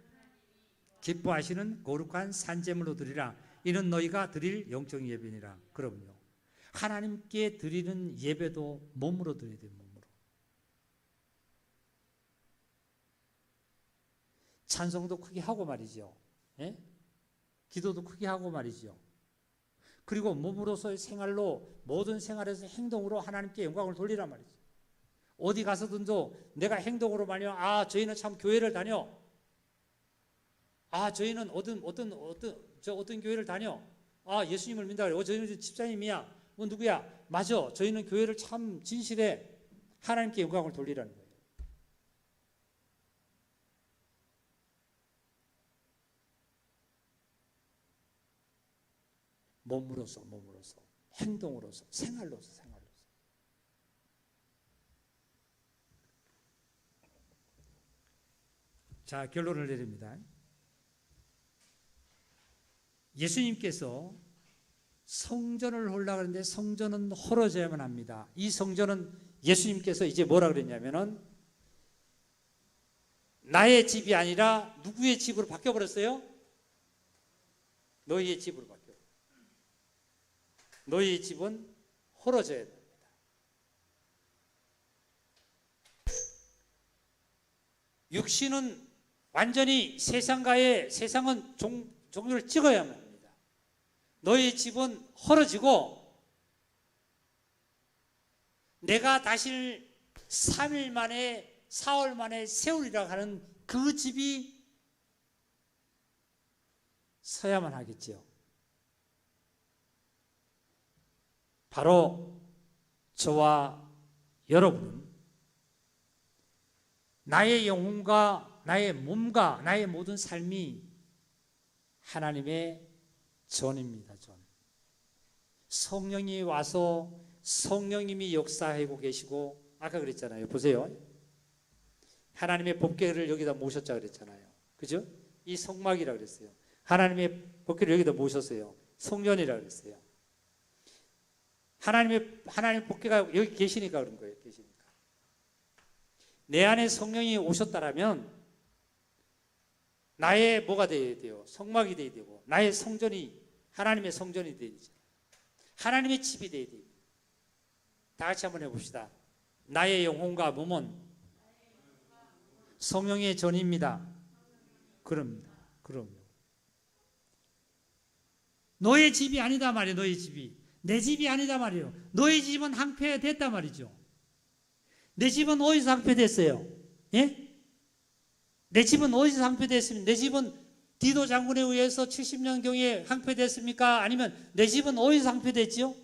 S1: 기뻐하시는 거룩한 산제물로 드리라. 이는 너희가 드릴 영적 예배니라. 그럼요. 하나님께 드리는 예배도 몸으로 드려야 돼요. 몸으로. 찬송도 크게 하고 말이죠. 예? 기도도 크게 하고 말이죠. 그리고 몸으로서의 생활로 모든 생활에서 행동으로 하나님께 영광을 돌리란 말이죠. 어디 가서든도 내가 행동으로 말이야. 저희는 참 교회를 다녀. 저희는 어떤 교회를 다녀. 예수님을 믿는다 그래. 저희는 집사님이야. 누구야? 맞아. 저희는 교회를 참 진실해. 하나님께 영광을 돌리라는 거예요. 몸으로서, 행동으로서, 생활로서. 자, 결론을 내립니다. 예수님께서 성전을 헐라 그러는데 성전은 헐어져야만 합니다. 이 성전은 예수님께서 이제 뭐라 그랬냐면은 나의 집이 아니라 누구의 집으로 바뀌어버렸어요? 너희의 집으로 바뀌어버렸어요. 너희의 집은 헐어져야 됩니다. 육신은 완전히 세상은 종료를 찍어야만 합니다. 너희의 집은 헐어지고 내가 다시 3일 만에 4월 만에 세우리라 하는 그 집이 서야만 하겠지요. 바로 저와 여러분은 나의 영혼과 나의 몸과 나의 모든 삶이 하나님의 전입니다. 전. 성령이 와서 성령님이 역사하고 계시고 아까 그랬잖아요. 보세요. 하나님의 법궤를 여기다 모셨자 그랬잖아요. 그죠? 이 성막이라 그랬어요. 하나님의 법궤를 여기다 모셨어요. 성전이라 그랬어요. 하나님의 법궤가 여기 계시니까 그런 거예요. 계시니까. 내 안에 성령이 오셨다라면 나의 뭐가 되어야 돼요? 성막이 되어야 되고 나의 성전이 하나님의 성전이 되어야 되죠. 하나님의 집이 되어야 돼요. 다 같이 한번 해봅시다. 나의 영혼과 몸은 성령의 전입니다. 그럽니다. 그럼요. 너의 집이 아니다 말이에요. 너의 집이. 내 집이 아니다 말이에요. 너의 집은 항폐됐단 말이죠. 내 집은 어디서 항폐됐어요? 예? 내 집은 어디서 항폐됐습니까? 내 집은 디도 장군에 의해서 70년경에 항폐됐습니까? 아니면 내 집은 어디서 항폐됐지요?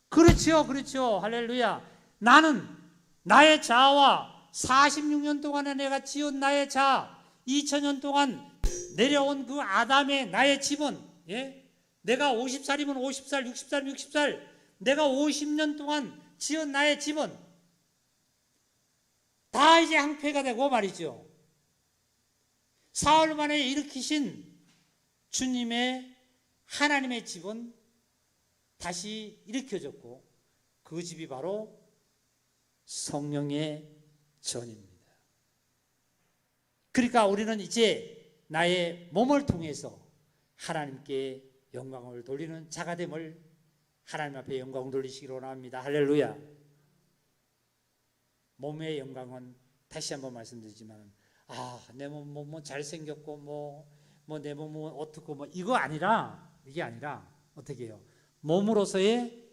S1: 그렇죠. 할렐루야. 나는 나의 자아와 46년 동안에 내가 지은 나의 자아, 2000년 동안 내려온 그 아담의 나의 집은, 예? 내가 50살이면 50살, 60살이면 60살, 내가 50년 동안 지은 나의 집은 다 이제 항폐가 되고 말이죠. 사흘 만에 일으키신 주님의 하나님의 집은 다시 일으켜졌고 그 집이 바로 성령의 전입니다. 그러니까 우리는 이제 나의 몸을 통해서 하나님께 영광을 돌리는 자가됨을 하나님 앞에 영광을 돌리시기를 원합니다. 할렐루야. 몸의 영광은 다시 한번 말씀드리지만 내 몸은 잘생겼고 내 몸은 어떻고 이거 아니라 이게 아니라 어떻게 해요? 몸으로서의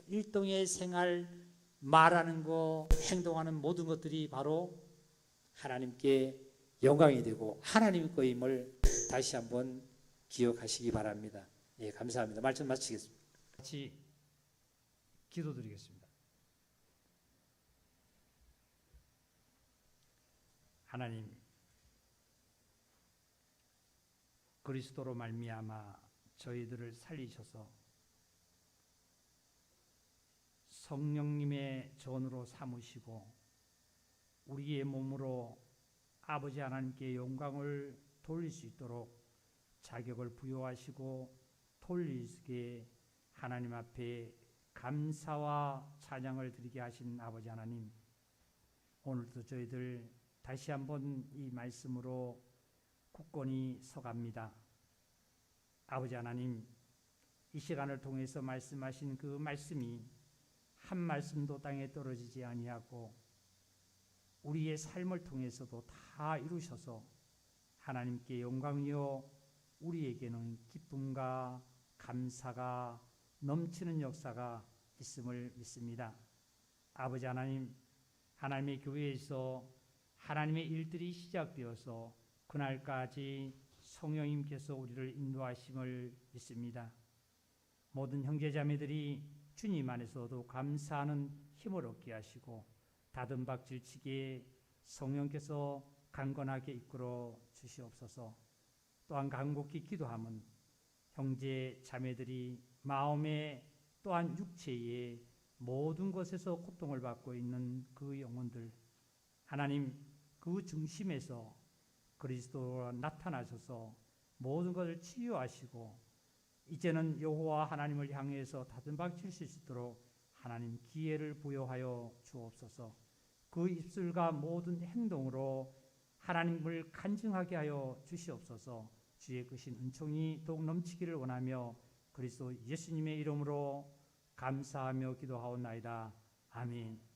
S1: 일동의 생활, 말하는 거, 행동하는 모든 것들이 바로 하나님께 영광이 되고 하나님 거임을 다시 한번 기억하시기 바랍니다. 예, 감사합니다. 말씀 마치겠습니다. 같이 기도드리겠습니다. 하나님, 그리스도로 말미암아 저희들을 살리셔서 성령님의 전으로 삼으시고 우리의 몸으로 아버지 하나님께 영광을 돌릴 수 있도록 자격을 부여하시고 돌리시게 하나님 앞에 감사와 찬양을 드리게 하신 아버지 하나님, 오늘도 저희들 다시 한번 이 말씀으로 굳건히 서갑니다. 아버지 하나님, 이 시간을 통해서 말씀하신 그 말씀이 한 말씀도 땅에 떨어지지 아니하고 우리의 삶을 통해서도 다 이루셔서 하나님께 영광이요 우리에게는 기쁨과 감사가 넘치는 역사가 있음을 믿습니다. 아버지 하나님, 하나님의 교회에서 하나님의 일들이 시작되어서 그날까지 성령님께서 우리를 인도하심을 믿습니다. 모든 형제자매들이 주님 안에서도 감사하는 힘을 얻게 하시고 다듬박질치기에 성령께서 강건하게 이끌어 주시옵소서. 또한 간곡히 기도함은 형제 자매들이 마음에 또한 육체의 모든 것에서 고통을 받고 있는 그 영혼들, 하나님 그 중심에서 그리스도가 나타나셔서 모든 것을 치유하시고 이제는 여호와 하나님을 향해서 다듬박칠 수 있도록 하나님 기회를 부여하여 주옵소서. 그 입술과 모든 행동으로 하나님을 간증하게 하여 주시옵소서. 주의 크신 은총이 더욱 넘치기를 원하며 그리스도 예수님의 이름으로 감사하며 기도하옵나이다. 아멘.